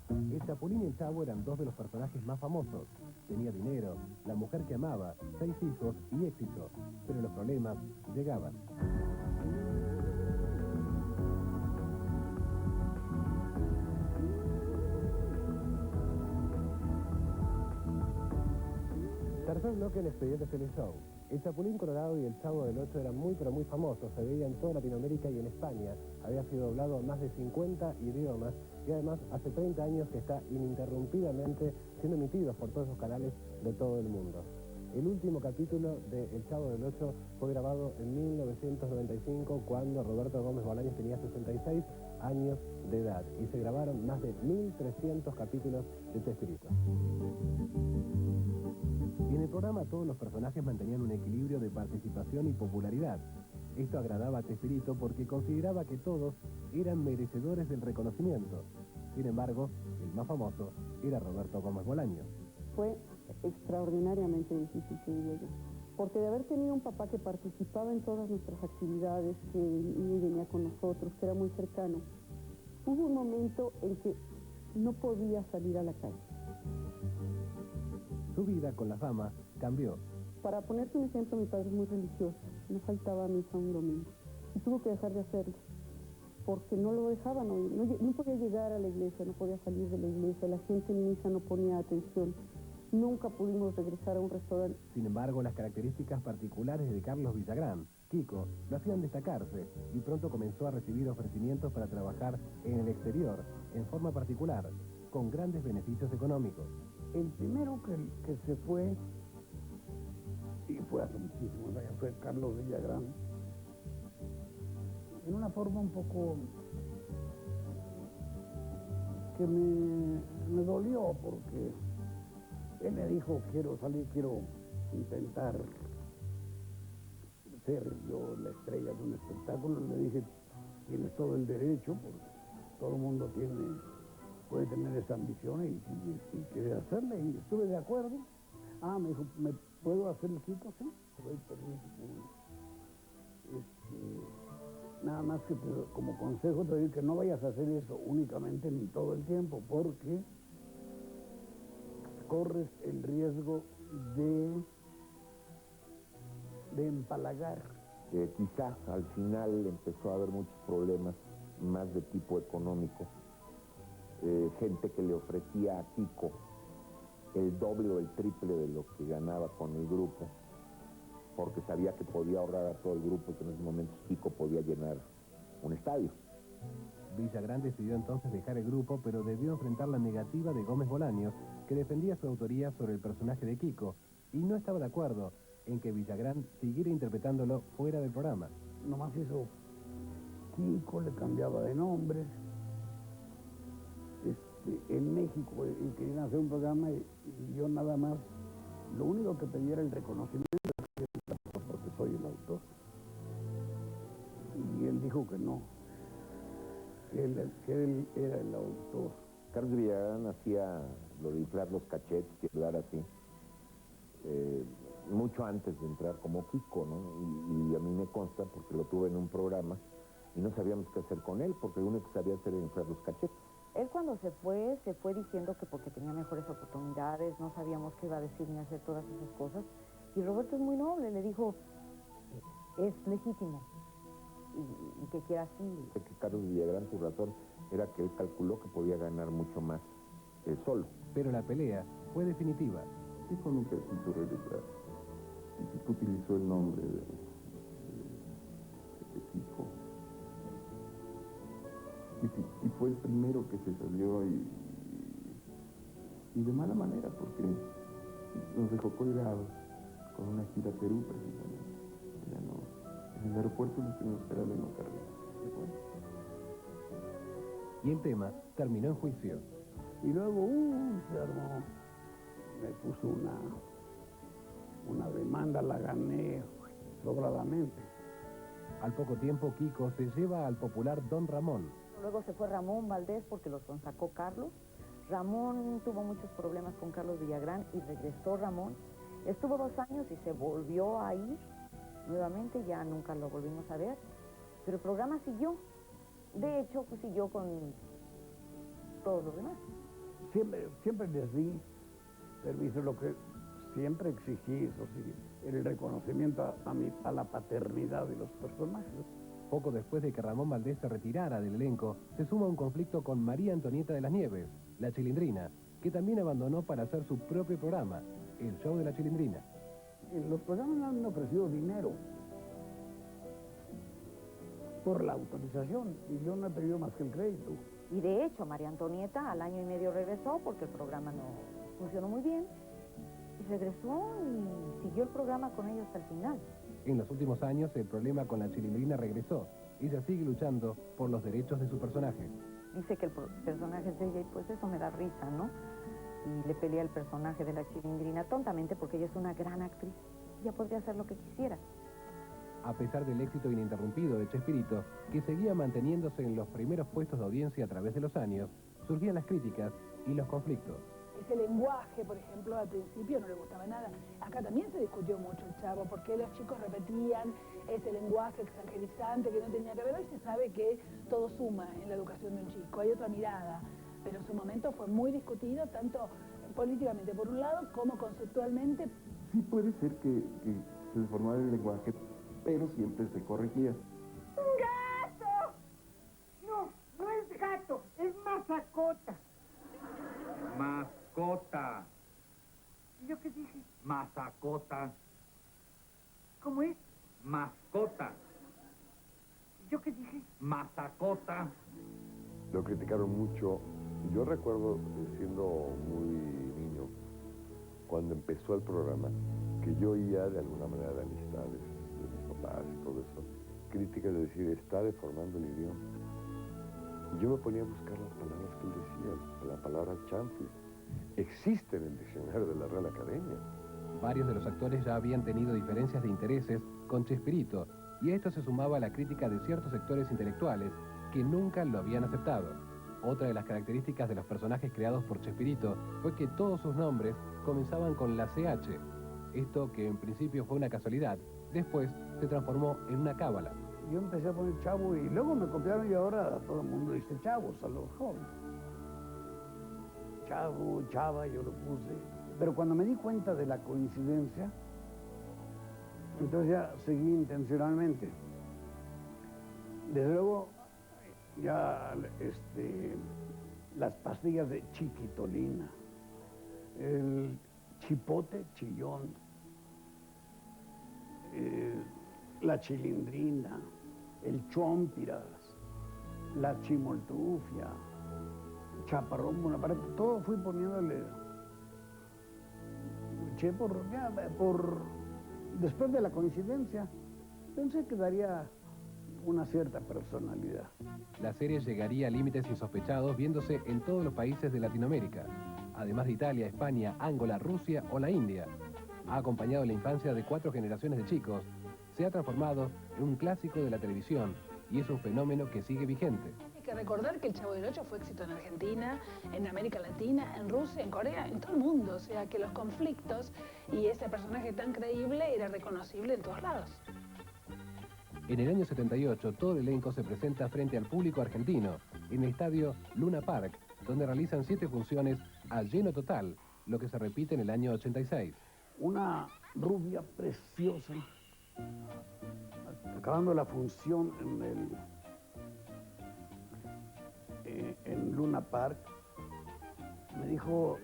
El Chapulín y el Chavo eran 2 de los personajes más famosos. Tenía dinero, la mujer que amaba, 6 hijos y éxito. Pero los problemas llegaban. Tercer bloque en Expedientes Teleshow. El Chapulín Colorado y el Chavo del Ocho eran muy pero muy famosos, se veía en toda Latinoamérica y en España. Había sido doblado en más de 50 idiomas y además hace 30 años que está ininterrumpidamente siendo emitido por todos esos canales de todo el mundo. El último capítulo de El Chavo del Ocho fue grabado en 1995 cuando Roberto Gómez Bolaños tenía 66 años de edad y se grabaron más de 1.300 capítulos de Chespirito. En el programa todos los personajes mantenían un equilibrio de participación y popularidad. Esto agradaba a Chespirito porque consideraba que todos eran merecedores del reconocimiento. Sin embargo, el más famoso era Roberto Gómez Bolaños. Fue extraordinariamente difícil, te diría yo. Porque de haber tenido un papá que participaba en todas nuestras actividades, que venía con nosotros, que era muy cercano, hubo un momento en que no podía salir a la calle. Su vida con la fama cambió. Para ponerte un ejemplo, mi padre es muy religioso, no faltaba a misa un domingo, y tuvo que dejar de hacerlo, porque no lo dejaban oír, no podía llegar a la iglesia, no podía salir de la iglesia, la gente en misa no ponía atención, nunca pudimos regresar a un restaurante. Sin embargo, las características particulares de Carlos Villagrán, Kiko, lo hacían destacarse y pronto comenzó a recibir ofrecimientos para trabajar en el exterior, en forma particular, con grandes beneficios económicos. El primero que se fue, y fue hace muchísimos años, fue Carlos Villagrán. En una forma un poco que me dolió, porque él me dijo, quiero salir, quiero intentar ser yo la estrella de un espectáculo. Le dije, tienes todo el derecho, porque todo el mundo puede tener esa ambición y quiere hacerla, y estuve de acuerdo. Me dijo, ¿me puedo hacer el Kiko? Sí, te doy permiso. Nada más que como consejo te digo que no vayas a hacer eso únicamente ni todo el tiempo, porque corres el riesgo de empalagar. Quizá al final empezó a haber muchos problemas más de tipo económico. Gente que le ofrecía a Kiko el doble o el triple de lo que ganaba con el grupo, porque sabía que podía ahorrar a todo el grupo y que en esos momentos Kiko podía llenar un estadio. Villagrán decidió entonces dejar el grupo, pero debió enfrentar la negativa de Gómez Bolaños, que defendía su autoría sobre el personaje de Kiko, y no estaba de acuerdo en que Villagrán siguiera interpretándolo fuera del programa. Nomás hizo Kiko, le cambiaba de nombre, en México y querían hacer un programa y yo nada más, lo único que pedía era el reconocimiento porque soy el autor. Y él dijo que no, que él era el autor. Carlos Villagrán hacía lo de inflar los cachetes y hablar así, mucho antes de entrar como Kiko, ¿no? Y a mí me consta porque lo tuve en un programa y no sabíamos qué hacer con él porque lo único que sabía hacer era inflar los cachetes. Él cuando se fue diciendo que porque tenía mejores oportunidades, no sabíamos qué iba a decir ni hacer todas esas cosas. Y Roberto es muy noble, le dijo, es legítimo y que quiera así. Sé que Carlos Villagrán, su razón era que él calculó que podía ganar mucho más solo. Pero la pelea fue definitiva. Kiko nunca quiso regresar. Y Kiko utilizó el nombre de Kiko. Y fue el primero que se salió y de mala manera porque nos dejó colgados con una gira a Perú precisamente. Ya no, en el aeropuerto nos tuvimos que darle una carrera. Y el tema terminó en juicio. Y luego, se armó, me puso una demanda, la gané sobradamente. Al poco tiempo, Kiko se lleva al popular Don Ramón. Luego se fue Ramón Valdés porque lo sonsacó Carlos. Ramón tuvo muchos problemas con Carlos Villagrán y regresó Ramón. Estuvo 2 años y se volvió a ir nuevamente, ya nunca lo volvimos a ver. Pero el programa siguió. De hecho, pues siguió con todos los demás. Siempre les di permiso, lo que siempre exigí, eso sí, el reconocimiento a la paternidad de los personajes. Poco después de que Ramón Valdés se retirara del elenco, se suma un conflicto con María Antonieta de las Nieves, la Chilindrina, que también abandonó para hacer su propio programa, el show de la Chilindrina. Los programas me han ofrecido dinero por la autorización y yo no he pedido más que el crédito. Y de hecho, María Antonieta al año y medio regresó porque el programa no funcionó muy bien. Y regresó y siguió el programa con ellos hasta el final. En los últimos años, el problema con la Chilindrina regresó. Ella sigue luchando por los derechos de su personaje. Dice que el personaje es de ella y pues eso me da risa, ¿no? Y le pelea el personaje de la Chilindrina tontamente porque ella es una gran actriz. Ella podría hacer lo que quisiera. A pesar del éxito ininterrumpido de Chespirito, que seguía manteniéndose en los primeros puestos de audiencia a través de los años, surgían las críticas y los conflictos. Ese lenguaje, por ejemplo, al principio no le gustaba nada. Acá también se discutió mucho el Chavo, porque los chicos repetían ese lenguaje exagerizante que no tenía que ver. Hoy se sabe que todo suma en la educación de un chico, hay otra mirada, pero en su momento fue muy discutido, tanto políticamente por un lado, como conceptualmente. Sí puede ser que se deformara el lenguaje, pero siempre se corregía. ¡Gato! No es gato, es masacota. Mascota. ¿Yo qué dije? Masacota. ¿Cómo es? Mascota. ¿Yo qué dije? Masacota. Lo criticaron mucho. Yo recuerdo, siendo muy niño, cuando empezó el programa, que yo oía de alguna manera de amistades de mis papás y todo eso, críticas de decir, está deformando el idioma. Y yo me ponía a buscar las palabras que él decía, la palabra chanfle. Existe en el diccionario de la Real Academia. Varios de los actores ya habían tenido diferencias de intereses con Chespirito, y a esto se sumaba la crítica de ciertos sectores intelectuales que nunca lo habían aceptado. Otra de las características de los personajes creados por Chespirito fue que todos sus nombres comenzaban con la CH. Esto, que en principio fue una casualidad, después se transformó en una cábala. Yo empecé a poner Chavo y luego me copiaron y ahora todo el mundo dice Chavos a los jóvenes. Chavo, Chava, yo lo puse. Pero cuando me di cuenta de la coincidencia, entonces ya seguí intencionalmente. Desde luego, ya las pastillas de Chiquitolina, el chipote chillón, la Chilindrina, el Chompiras, la Chimoltrufia, Chaparrón Bonaparte, todo fui poniéndole. Luché después de la coincidencia, pensé que daría una cierta personalidad. La serie llegaría a límites insospechados viéndose en todos los países de Latinoamérica, además de Italia, España, Angola, Rusia o la India. Ha acompañado la infancia de 4 generaciones de chicos, se ha transformado en un clásico de la televisión y es un fenómeno que sigue vigente. Hay que recordar que El Chavo del Ocho fue éxito en Argentina, en América Latina, en Rusia, en Corea, en todo el mundo. O sea que los conflictos y ese personaje tan creíble era reconocible en todos lados. En el año 78, todo el elenco se presenta frente al público argentino, en el estadio Luna Park, donde realizan 7 funciones a lleno total, lo que se repite en el año 86. Una rubia preciosa, acabando la función en Luna Park, me dijo,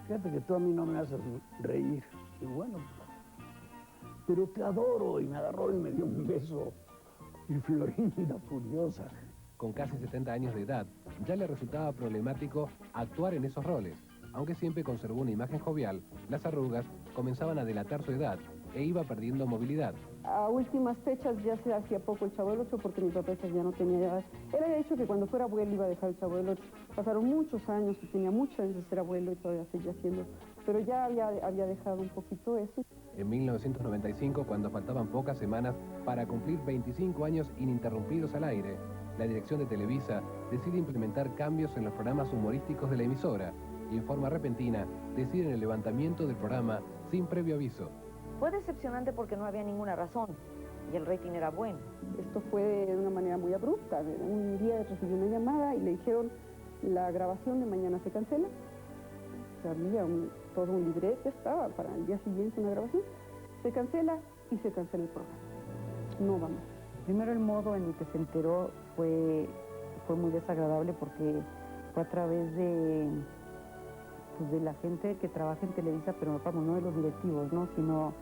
fíjate que tú a mí no me haces reír. Y bueno, pero te adoro, y me agarró y me dio un beso. Y Florinda furiosa. Con casi 70 años de edad, ya le resultaba problemático actuar en esos roles. Aunque siempre conservó una imagen jovial, las arrugas comenzaban a delatar su edad e iba perdiendo movilidad. A últimas fechas ya se hacía poco el Chavo del Ocho porque mi papá ya no tenía edad. Él había dicho que cuando fuera abuelo iba a dejar el Chavo del Ocho. Pasaron muchos años y tenía muchos años de ser abuelo y todavía seguía haciendo. Pero ya había dejado un poquito eso. En 1995, cuando faltaban pocas semanas para cumplir 25 años ininterrumpidos al aire, la dirección de Televisa decide implementar cambios en los programas humorísticos de la emisora y en forma repentina deciden el levantamiento del programa sin previo aviso. Fue decepcionante porque no había ninguna razón y el rating era bueno. Esto fue de una manera muy abrupta. Un día recibí una llamada y le dijeron, la grabación de mañana se cancela. O sea, había todo un libreto, ya estaba para el día siguiente una grabación. Se cancela y se cancela el programa. No vamos. Primero el modo en el que se enteró fue muy desagradable porque fue a través de la gente que trabaja en Televisa, pero vamos, no de los directivos, ¿no? Sino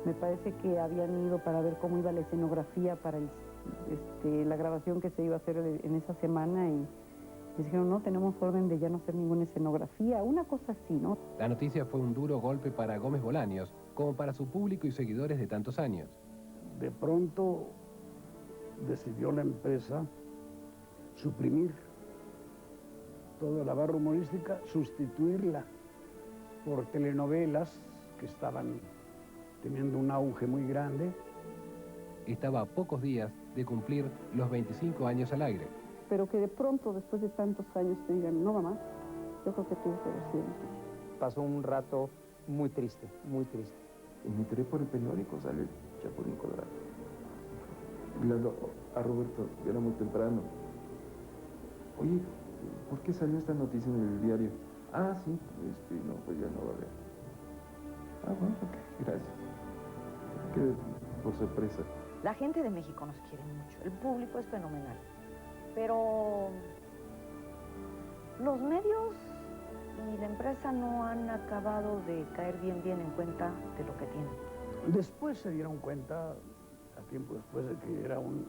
me parece que habían ido para ver cómo iba la escenografía para la grabación que se iba a hacer en esa semana y dijeron, no, tenemos orden de ya no hacer ninguna escenografía, una cosa así, ¿no? La noticia fue un duro golpe para Gómez Bolaños, como para su público y seguidores de tantos años. De pronto decidió la empresa suprimir toda la barra humorística, sustituirla por telenovelas que estaban teniendo un auge muy grande. Estaba a pocos días de cumplir los 25 años al aire. Pero que de pronto, después de tantos años, te digan, no va más, yo creo que tuvo que haber sido difícil. Pasó un rato muy triste, muy triste. Y me enteré por el periódico, sale el Chapulín Colorado. Y le hablo a Roberto, era muy temprano. Oye, ¿por qué salió esta noticia en el diario? Ah, sí, no, pues ya no va a haber. Ah, bueno, ok, gracias. Quedé por sorpresa. La gente de México nos quiere mucho, el público es fenomenal. Pero los medios y la empresa no han acabado de caer bien en cuenta de lo que tienen. Después se dieron cuenta, a tiempo después, de que era un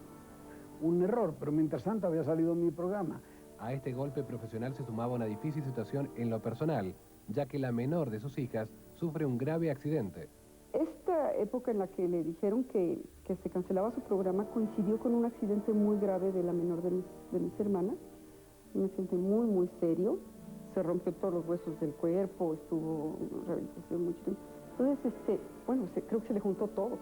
error, pero mientras tanto había salido mi programa. A este golpe profesional se sumaba una difícil situación en lo personal, ya que la menor de sus hijas sufre un grave accidente. Esta época en la que le dijeron que se cancelaba su programa coincidió con un accidente muy grave de la menor de mis hermanas, un accidente muy, muy serio. Se rompió todos los huesos del cuerpo, estuvo en rehabilitación mucho tiempo. Entonces, creo que se le juntó todo.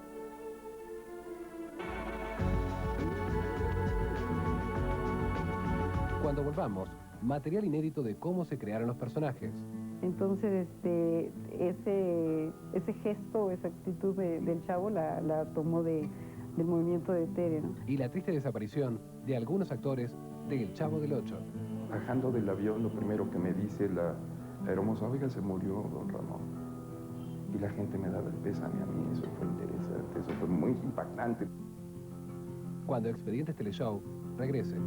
Cuando volvamos, material inédito de cómo se crearon los personajes. Entonces, ese gesto, esa actitud del Chavo la tomó del movimiento de Tere, ¿no? Y la triste desaparición de algunos actores del Chavo del Ocho. Bajando del avión, lo primero que me dice la hermosa, oiga, se murió don Ramón. Y la gente me daba el pésame a mí, eso fue interesante, eso fue muy impactante. Cuando Expedientes Teleshow regrese.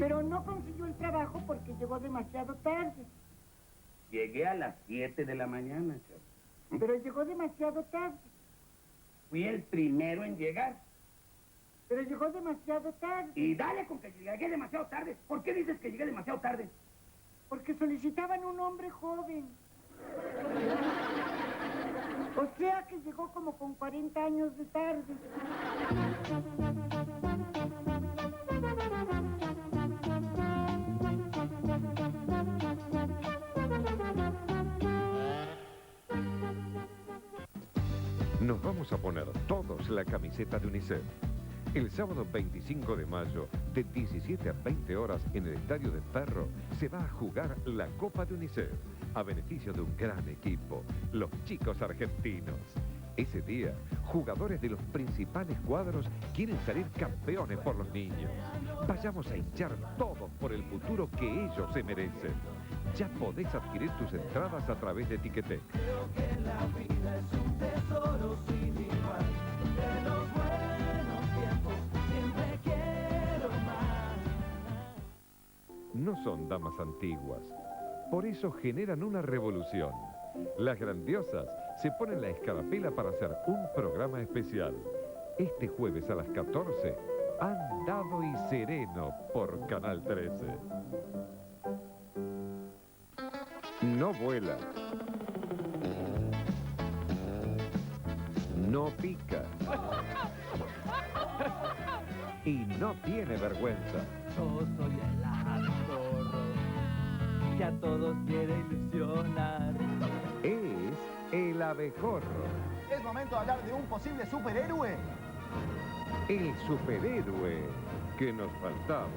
Pero no consiguió el trabajo porque llegó demasiado tarde. Llegué a las 7 de la mañana, chavo. Pero llegó demasiado tarde. Fui el primero en llegar. Pero llegó demasiado tarde. Y dale con que llegué demasiado tarde. ¿Por qué dices que llegué demasiado tarde? Porque solicitaban un hombre joven. O sea que llegó como con 40 años de tarde. Nos vamos a poner todos la camiseta de UNICEF. El sábado 25 de mayo, de 17 a 20 horas en el Estadio de Ferro, se va a jugar la Copa de UNICEF, a beneficio de un gran equipo, los chicos argentinos. Ese día, jugadores de los principales cuadros quieren salir campeones por los niños. Vayamos a hinchar todos por el futuro que ellos se merecen. Ya podés adquirir tus entradas a través de Ticketek. Creo que la vida es un tesoro sin igual. De los buenos tiempos siempre quiero más. No son damas antiguas. Por eso generan una revolución. Las grandiosas se ponen la escarapela para hacer un programa especial. Este jueves a las 14, Andado y Sereno por Canal 13. No vuela. No pica. Y no tiene vergüenza. Yo soy el abejorro que a todos quiere ilusionar. Es el abejorro. ¿Es momento de hablar de un posible superhéroe? El superhéroe que nos faltaba.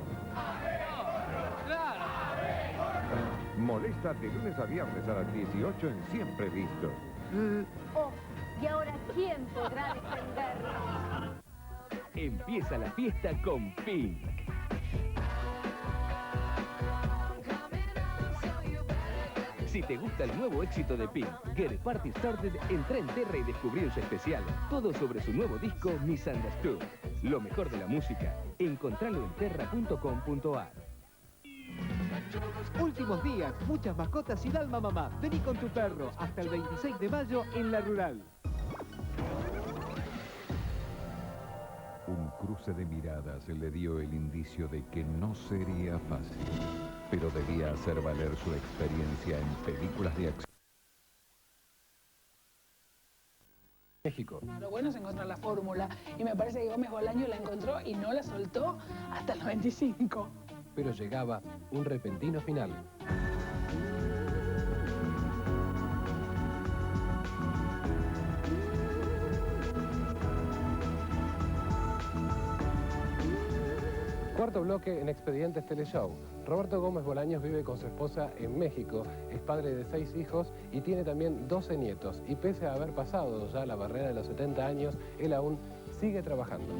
Molesta de lunes a viernes a las 18 en Siempre Visto. Oh, ¿y ahora quién podrá defendernos? Empieza la fiesta con Pink. Si te gusta el nuevo éxito de Pink, Get Party Started, entra en Terra y descubrí su especial. Todo sobre su nuevo disco, Misunderstood. Lo mejor de la música, encontralo en terra.com.ar. Últimos días, muchas mascotas y Dalma Mamá. Vení con tu perro hasta el 26 de mayo en La Rural. Un cruce de miradas le dio el indicio de que no sería fácil, pero debía hacer valer su experiencia en películas de acción. México. Lo bueno es encontrar la fórmula y me parece que Gómez Bolaño la encontró y no la soltó hasta el 95. Pero llegaba un repentino final. Cuarto bloque en Expedientes Teleshow. Roberto Gómez Bolaños vive con su esposa en México, es padre de 6 hijos y tiene también 12 nietos. Y pese a haber pasado ya la barrera de los 70 años, él aún sigue trabajando.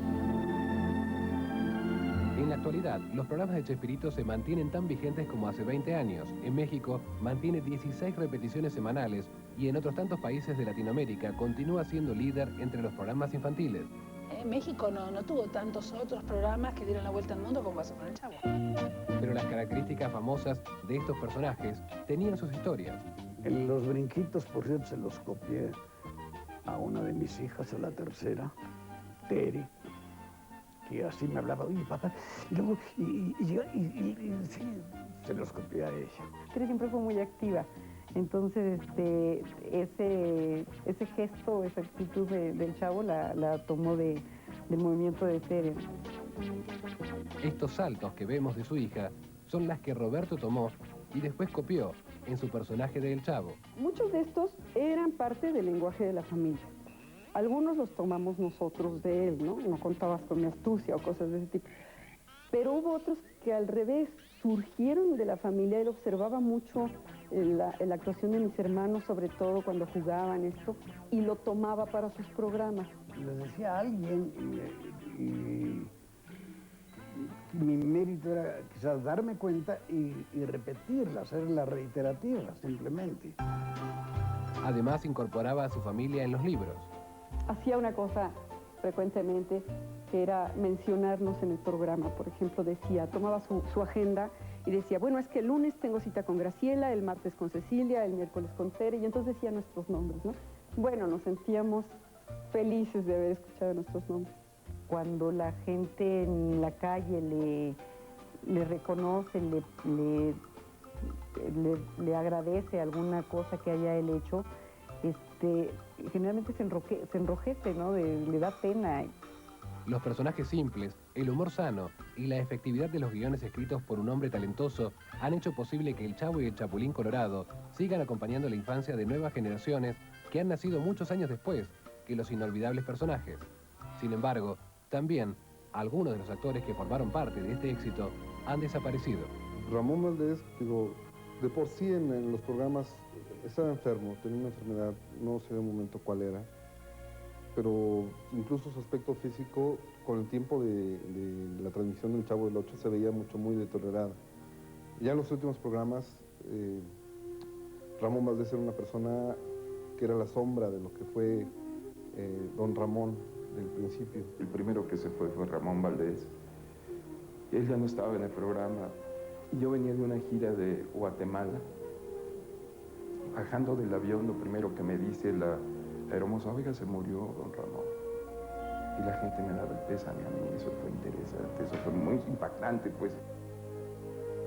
En la actualidad, los programas de Chespirito se mantienen tan vigentes como hace 20 años. En México mantiene 16 repeticiones semanales y en otros tantos países de Latinoamérica continúa siendo líder entre los programas infantiles. México no tuvo tantos otros programas que dieron la vuelta al mundo como pasó con el Chavo. Pero las características famosas de estos personajes tenían sus historias. En los brinquitos, por cierto, se los copié a una de mis hijas, a la tercera, Terry, que así me hablaba, oye, papá, y luego, y sí, se los copié a ella. Terry siempre fue muy activa. Entonces, ese gesto, esa actitud del Chavo la tomó del movimiento de Tere. Estos saltos que vemos de su hija son las que Roberto tomó y después copió en su personaje de El Chavo. Muchos de estos eran parte del lenguaje de la familia. Algunos los tomamos nosotros de él, ¿no? No contabas con mi astucia o cosas de ese tipo. Pero hubo otros que al revés surgieron de la familia. Él observaba mucho la actuación de mis hermanos, sobre todo cuando jugaban esto, y lo tomaba para sus programas. Les decía a alguien y mi mérito era quizás darme cuenta y repetirla, hacerla reiterativa, simplemente. Además, incorporaba a su familia en los libros. Hacía una cosa frecuentemente, que era mencionarnos en el programa. Por ejemplo, decía, tomaba su agenda y decía, bueno, es que el lunes tengo cita con Graciela, el martes con Cecilia, el miércoles con Tere, y entonces decía nuestros nombres, ¿no? Bueno, nos sentíamos felices de haber escuchado nuestros nombres. cuando la gente en la calle le reconoce, le agradece alguna cosa que haya él hecho, generalmente se enrojece, ¿no? Le da pena. Los personajes simples, el humor sano y la efectividad de los guiones escritos por un hombre talentoso han hecho posible que El Chavo y el Chapulín Colorado sigan acompañando la infancia de nuevas generaciones que han nacido muchos años después que los inolvidables personajes. Sin embargo, también algunos de los actores que formaron parte de este éxito han desaparecido. Ramón Valdés, digo, de por sí en los programas estaba enfermo, tenía una enfermedad, no sé de un momento cuál era, pero incluso su aspecto físico, con el tiempo de la transmisión del Chavo del Ocho, se veía muy deteriorado. Ya en los últimos programas, Ramón Valdés era una persona que era la sombra de lo que fue don Ramón del principio. El primero que se fue Ramón Valdés. Él ya no estaba en el programa. Yo venía de una gira de Guatemala. Bajando del avión, lo primero que me dice la hermosa, oiga, se murió don Ramón. Y la gente me daba el pésame a mí, eso fue interesante, eso fue muy impactante, pues.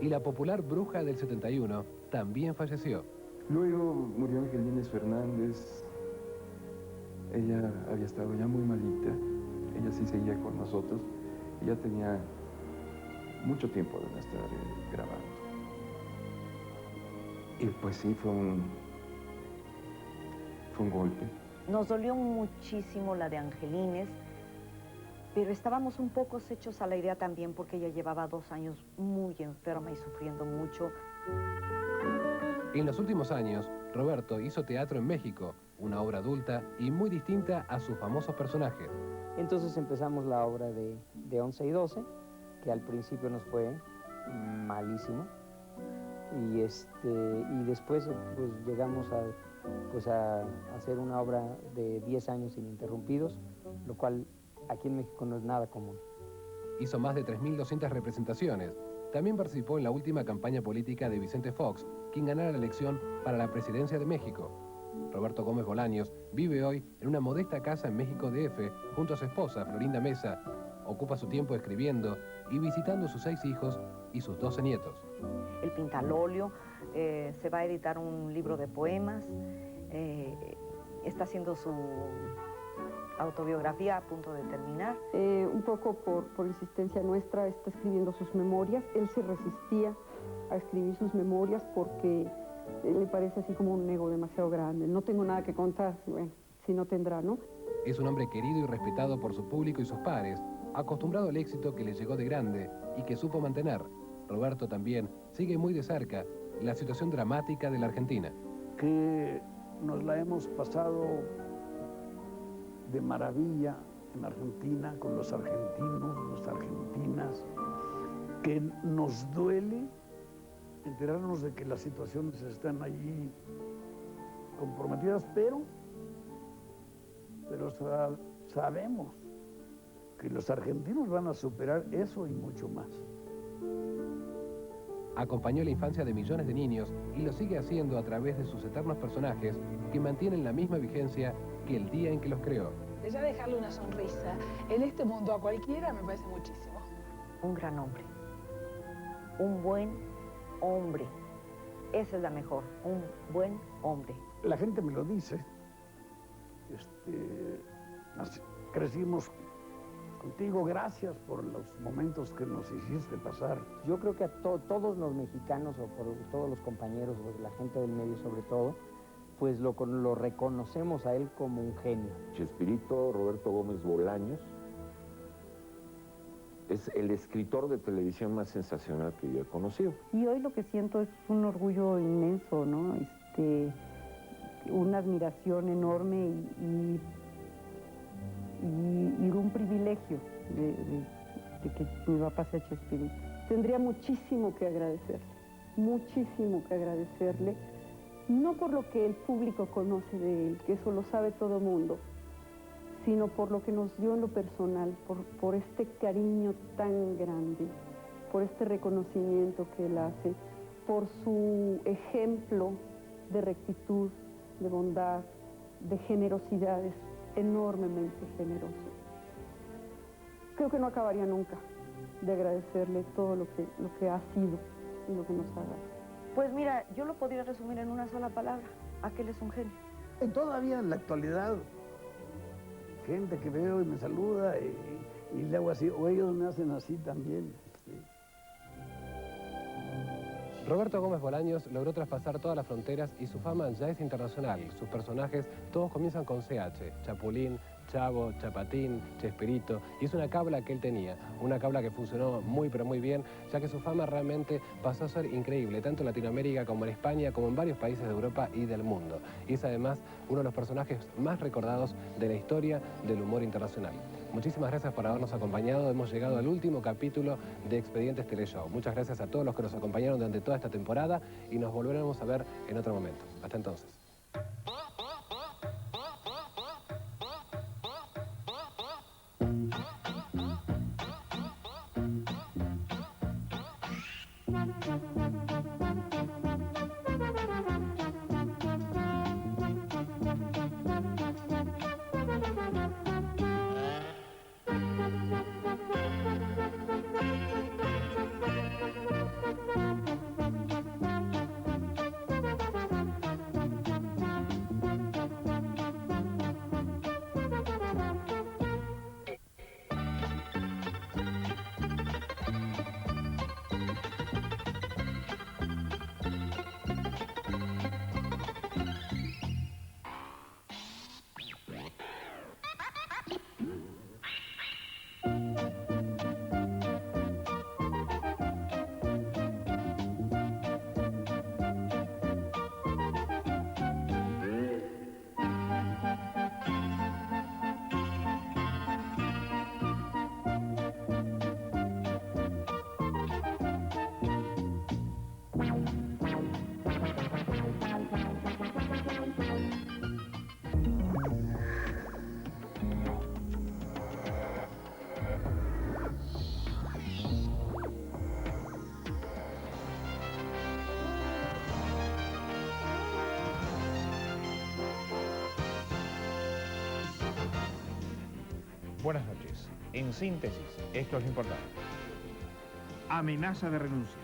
Y la popular bruja del 71 también falleció. Luego murió Angelines Fernández. Ella había estado ya muy malita. Ella sí seguía con nosotros. Ella tenía mucho tiempo de no estar grabando. Y pues sí, fue un golpe. Nos dolió muchísimo la de Angelines, pero estábamos un poco hechos a la idea también porque ella llevaba 2 años muy enferma y sufriendo mucho. En los últimos años, Roberto hizo teatro en México, una obra adulta y muy distinta a sus famosos personajes. Entonces empezamos la obra de 11 y 12, que al principio nos fue malísimo. Y después pues, llegamos a hacer una obra de 10 años ininterrumpidos, lo cual aquí en México no es nada común. Hizo más de 3.200 representaciones. También participó en la última campaña política de Vicente Fox, quien ganara la elección para la presidencia de México. Roberto Gómez Bolaños vive hoy en una modesta casa en México DF junto a su esposa, Florinda Mesa. Ocupa su tiempo escribiendo y visitando a sus 6 hijos y sus 12 nietos. Él pinta al óleo, se va a editar un libro de poemas, está haciendo su autobiografía a punto de terminar. Un poco por insistencia nuestra, está escribiendo sus memorias. Él se resistía a escribir sus memorias porque le parece así como un ego demasiado grande. No tengo nada que contar, bueno, si no tendrá, ¿no? Es un hombre querido y respetado por su público y sus pares, acostumbrado al éxito que le llegó de grande y que supo mantener. Roberto también sigue muy de cerca la situación dramática de la Argentina. Que nos la hemos pasado de maravilla en Argentina, con los argentinos, las argentinas, que nos duele enterarnos de que las situaciones están allí comprometidas, pero sabemos que los argentinos van a superar eso y mucho más. Acompañó la infancia de millones de niños y lo sigue haciendo a través de sus eternos personajes que mantienen la misma vigencia que el día en que los creó. Ya dejarle una sonrisa en este mundo a cualquiera me parece muchísimo. Un gran hombre, un buen hombre. Esa es la mejor, un buen hombre. La gente me lo dice. Crecimos contigo, gracias por los momentos que nos hiciste pasar. Yo creo que a todos los mexicanos, o por todos los compañeros, o la gente del medio sobre todo, pues lo reconocemos a él como un genio. Chespirito Roberto Gómez Bolaños es el escritor de televisión más sensacional que yo he conocido. Y hoy lo que siento es un orgullo inmenso, ¿no? Una admiración enorme y un privilegio de que mi papá sea Chespirito. Tendría muchísimo que agradecerle, no por lo que el público conoce de él, que eso lo sabe todo el mundo, sino por lo que nos dio en lo personal, por este cariño tan grande, por este reconocimiento que él hace, por su ejemplo de rectitud, de bondad, de generosidad, es enormemente generoso. creo que no acabaría nunca de agradecerle todo lo que ha sido y lo que nos ha dado. Pues mira, yo lo podría resumir en una sola palabra. Aquel es un genio. Y todavía en la actualidad, gente que veo y me saluda y le hago así, o ellos me hacen así también. Roberto Gómez Bolaños logró traspasar todas las fronteras y su fama ya es internacional. Sus personajes todos comienzan con CH, Chapulín, Chavo, Chapatín, Chespirito, y es una cabla que él tenía, una cabla que funcionó muy pero muy bien, ya que su fama realmente pasó a ser increíble, tanto en Latinoamérica como en España, como en varios países de Europa y del mundo. Y es además uno de los personajes más recordados de la historia del humor internacional. Muchísimas gracias por habernos acompañado, hemos llegado al último capítulo de Expedientes Teleshow. Muchas gracias a todos los que nos acompañaron durante toda esta temporada y nos volveremos a ver en otro momento. Hasta entonces. Buenas noches. En síntesis, esto es lo importante. Amenaza de renuncia.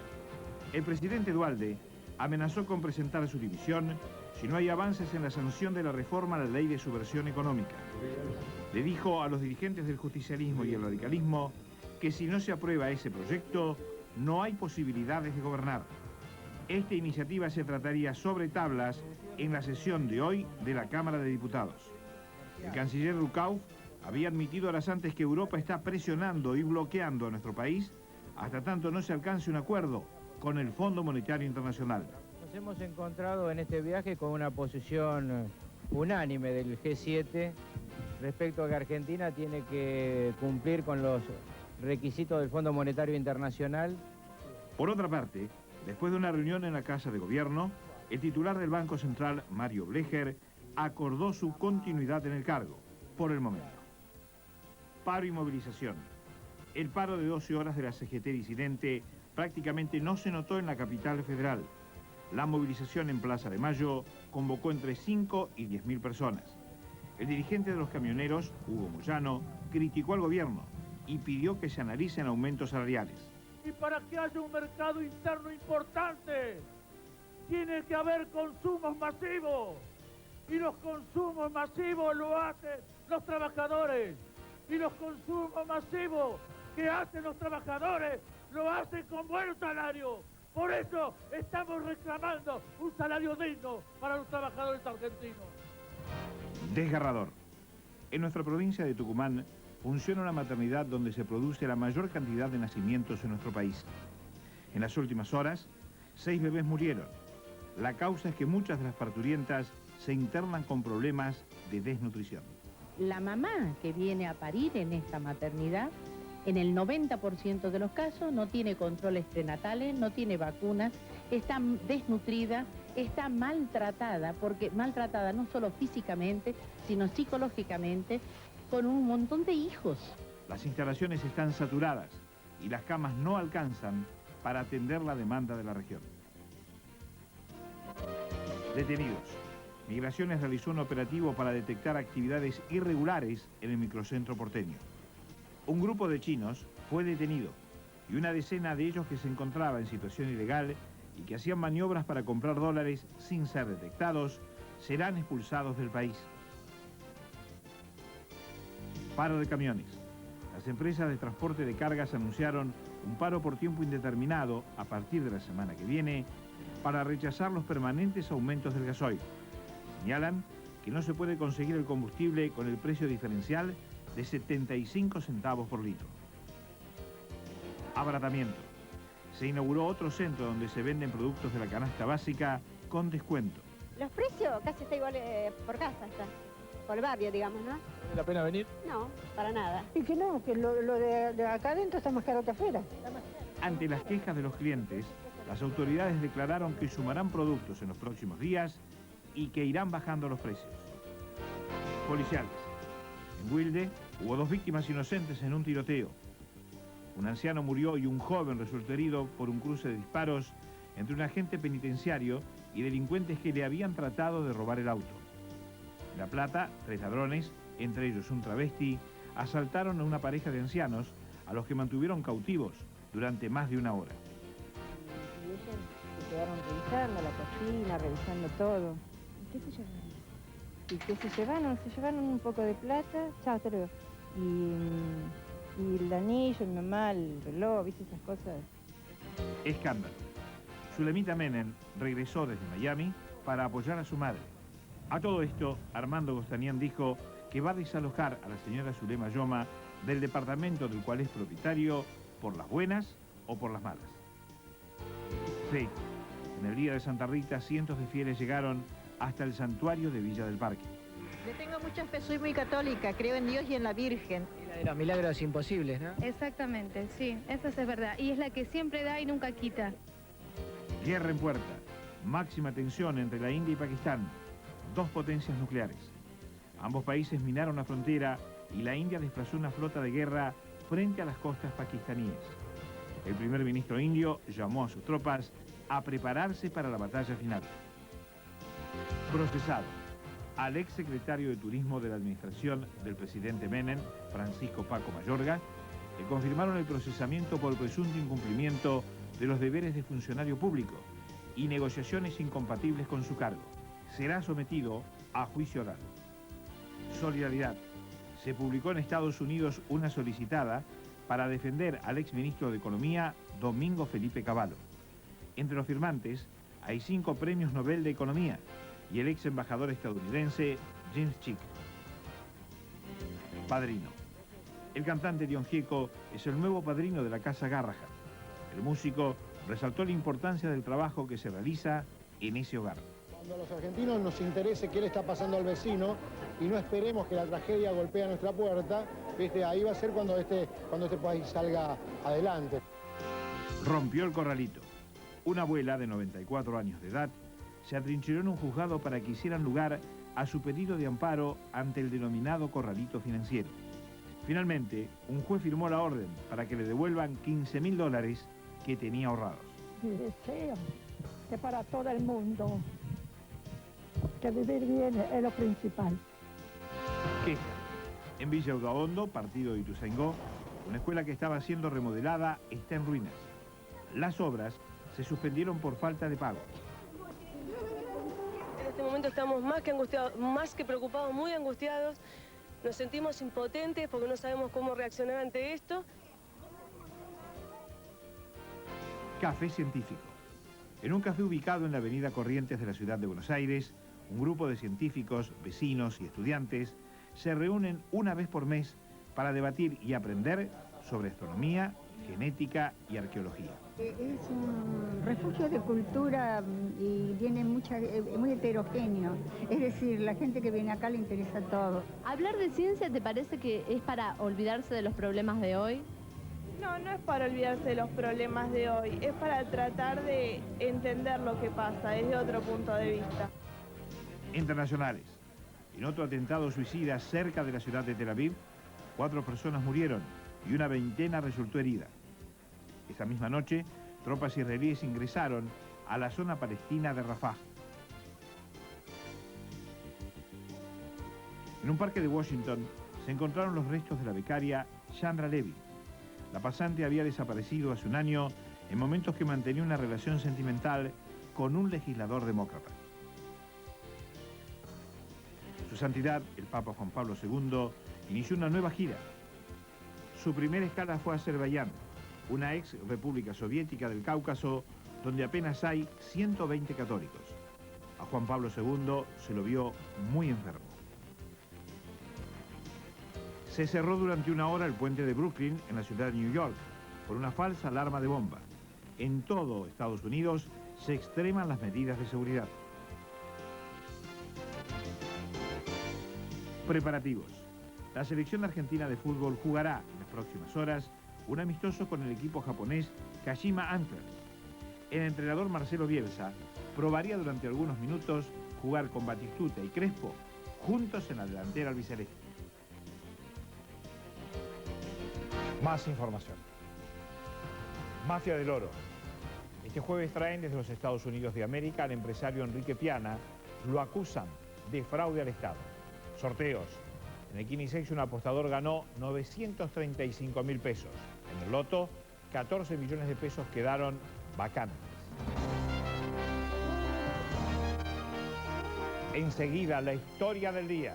El presidente Duhalde amenazó con presentar su dimisión si no hay avances en la sanción de la reforma a la ley de subversión económica. Le dijo a los dirigentes del justicialismo y el radicalismo que si no se aprueba ese proyecto, no hay posibilidades de gobernar. Esta iniciativa se trataría sobre tablas en la sesión de hoy de la Cámara de Diputados. El canciller Rukauf había admitido horas antes que Europa está presionando y bloqueando a nuestro país hasta tanto no se alcance un acuerdo con el Fondo Monetario Internacional. Nos hemos encontrado en este viaje con una posición unánime del G7 respecto a que Argentina tiene que cumplir con los requisitos del Fondo Monetario Internacional. Por otra parte, después de una reunión en la Casa de Gobierno, el titular del Banco Central, Mario Blecher, acordó su continuidad en el cargo, por el momento. Paro y movilización. El paro de 12 horas de la CGT disidente prácticamente no se notó en la capital federal. La movilización en Plaza de Mayo convocó entre 5 y 10.000 personas. El dirigente de los camioneros, Hugo Moyano, criticó al gobierno y pidió que se analicen aumentos salariales. Y para que haya un mercado interno importante, tiene que haber consumos masivos. Y los consumos masivos lo hacen los trabajadores. Y los consumos masivos que hacen los trabajadores lo hacen con buen salario. Por eso estamos reclamando un salario digno para los trabajadores argentinos. Desgarrador. En nuestra provincia de Tucumán funciona una maternidad donde se produce la mayor cantidad de nacimientos en nuestro país. En las últimas horas, 6 bebés murieron. La causa es que muchas de las parturientas se internan con problemas de desnutrición. La mamá que viene a parir en esta maternidad, en el 90% de los casos no tiene controles prenatales, no tiene vacunas, está desnutrida, está maltratada, porque maltratada no solo físicamente, sino psicológicamente, con un montón de hijos. Las instalaciones están saturadas y las camas no alcanzan para atender la demanda de la región. Detenidos. Migraciones realizó un operativo para detectar actividades irregulares en el microcentro porteño. Un grupo de chinos fue detenido y una decena de ellos que se encontraba en situación ilegal y que hacían maniobras para comprar dólares sin ser detectados, serán expulsados del país. Paro de camiones. Las empresas de transporte de cargas anunciaron un paro por tiempo indeterminado a partir de la semana que viene para rechazar los permanentes aumentos del gasoil. Señalan que no se puede conseguir el combustible con el precio diferencial de 75 centavos por litro. Abaratamiento. Se inauguró otro centro donde se venden productos de la canasta básica con descuento. Los precios casi está igual por casa, está. Por el barrio, digamos, ¿no? ¿Vale la pena venir? No, para nada. Y que no, que lo de acá adentro está más caro que afuera. Ante las quejas de los clientes, las autoridades declararon que sumarán productos en los próximos días y que irán bajando los precios. Policiales. En Wilde hubo 2 víctimas inocentes en un tiroteo. Un anciano murió y un joven resultó herido por un cruce de disparos entre un agente penitenciario y delincuentes que le habían tratado de robar el auto. En La Plata, 3 ladrones, entre ellos un travesti, asaltaron a una pareja de ancianos a los que mantuvieron cautivos durante más de una hora. Y ellos se quedaron revisando la cocina, revisando todo. ¿Y qué se llevaron? ¿Y qué se llevaron? Se llevaron un poco de plata, chátero, y el anillo, mi mamá, el reloj, ¿viste esas cosas? Escándalo. Zulemita Menem regresó desde Miami para apoyar a su madre. A todo esto, Armando Gostanián dijo que va a desalojar a la señora Zulema Yoma del departamento del cual es propietario por las buenas o por las malas. Sí, en el día de Santa Rita, cientos de fieles llegaron hasta el santuario de Villa del Parque. Le tengo mucha fe, soy muy católica, creo en Dios y en la Virgen. La de los milagros imposibles, ¿no? Exactamente, sí, eso es verdad. Y es la que siempre da y nunca quita. Guerra en puerta. Máxima tensión entre la India y Pakistán. 2 potencias nucleares. Ambos países minaron la frontera y la India desplazó una flota de guerra frente a las costas pakistaníes. El primer ministro indio llamó a sus tropas a prepararse para la batalla final. Procesado. Al ex secretario de Turismo de la administración del presidente Menem, Francisco Paco Mayorga, le confirmaron el procesamiento por presunto incumplimiento de los deberes de funcionario público y negociaciones incompatibles con su cargo. Será sometido a juicio oral. Solidaridad. Se publicó en Estados Unidos una solicitada para defender al exministro de Economía, Domingo Felipe Cavallo. Entre los firmantes hay 5 premios Nobel de Economía y el ex embajador estadounidense James Chick. Padrino. El cantante Dion Gieco es el nuevo padrino de la Casa Garrahan. El músico resaltó la importancia del trabajo que se realiza en ese hogar. Cuando a los argentinos nos interese qué le está pasando al vecino y no esperemos que la tragedia golpee a nuestra puerta, ahí va a ser cuando este país salga adelante. Rompió el corralito. Una abuela de 94 años de edad se atrincheró en un juzgado para que hicieran lugar a su pedido de amparo ante el denominado corralito financiero. Finalmente, un juez firmó la orden para que le devuelvan $15.000 que tenía ahorrados. Mi deseo que para todo el mundo, que vivir bien es lo principal. Queja. En Villa Udaondo, partido de Ituzaingó, una escuela que estaba siendo remodelada está en ruinas. Las obras se suspendieron por falta de pago. En este momento estamos más que angustiados, más que preocupados, muy angustiados. Nos sentimos impotentes porque no sabemos cómo reaccionar ante esto. Café científico. En un café ubicado en la avenida Corrientes de la ciudad de Buenos Aires, un grupo de científicos, vecinos y estudiantes se reúnen una vez por mes para debatir y aprender sobre astronomía, genética y arqueología. Es un refugio de cultura y viene muy heterogéneo. Es decir, la gente que viene acá le interesa todo. ¿Hablar de ciencia te parece que es para olvidarse de los problemas de hoy? No, no es para olvidarse de los problemas de hoy, es para tratar de entender lo que pasa desde otro punto de vista. Internacionales. En otro atentado suicida cerca de la ciudad de Tel Aviv, 4 personas murieron y una veintena resultó herida. Esa misma noche, tropas israelíes ingresaron a la zona palestina de Rafah. En un parque de Washington se encontraron los restos de la becaria Chandra Levy. La pasante había desaparecido hace un año en momentos que mantenía una relación sentimental con un legislador demócrata. Su Santidad, el Papa Juan Pablo II, inició una nueva gira. Su primera escala fue Azerbaiyán, una ex república soviética del Cáucaso, donde apenas hay 120 católicos. A Juan Pablo II se lo vio muy enfermo. Se cerró durante una hora el puente de Brooklyn en la ciudad de New York por una falsa alarma de bomba. En todo Estados Unidos se extreman las medidas de seguridad. Preparativos. La selección argentina de fútbol jugará en las próximas horas un amistoso con el equipo japonés Kashima Antlers. El entrenador Marcelo Bielsa probaría durante algunos minutos jugar con Batistuta y Crespo juntos en la delantera albiceleste. Más información. Mafia del oro. Este jueves traen desde los Estados Unidos de América al empresario Enrique Piana. Lo acusan de fraude al Estado. Sorteos. En el Quini 6 un apostador ganó 935.000 pesos. En el loto, 14 millones de pesos quedaron vacantes. Enseguida, la historia del día.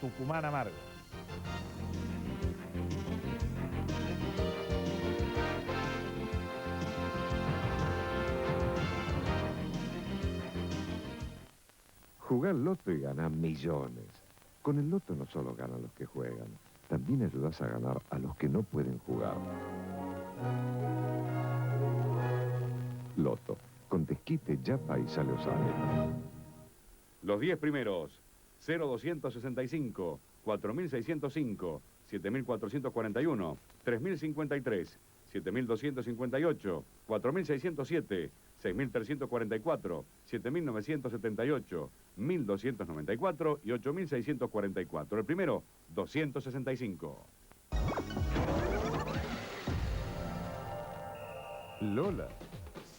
Tucumán amargo. Jugar loto y ganar millones. Con el loto no solo ganan los que juegan, también ayudas a ganar a los que no pueden jugar. Loto, con desquite, yapa y sale o sale. Los 10 primeros, 0265, 4605, 7441, 3053, 7258, 4607, 6344, 7978, 1294 y 8644. El primero, 265. Lola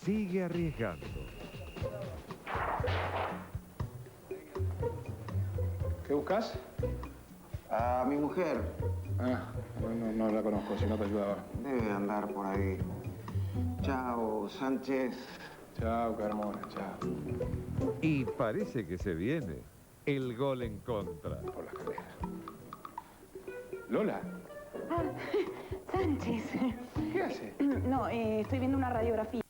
sigue arriesgando. ¿Qué buscas? A mi mujer. Ah, no la conozco, si no te ayudaba. Debe andar por ahí. Chao, Sánchez. Chao, Carmona, chao. Y parece que se viene el gol en contra. Por las carreras. Lola. Ah, Sánchez. ¿Qué hace? No, estoy viendo una radiografía.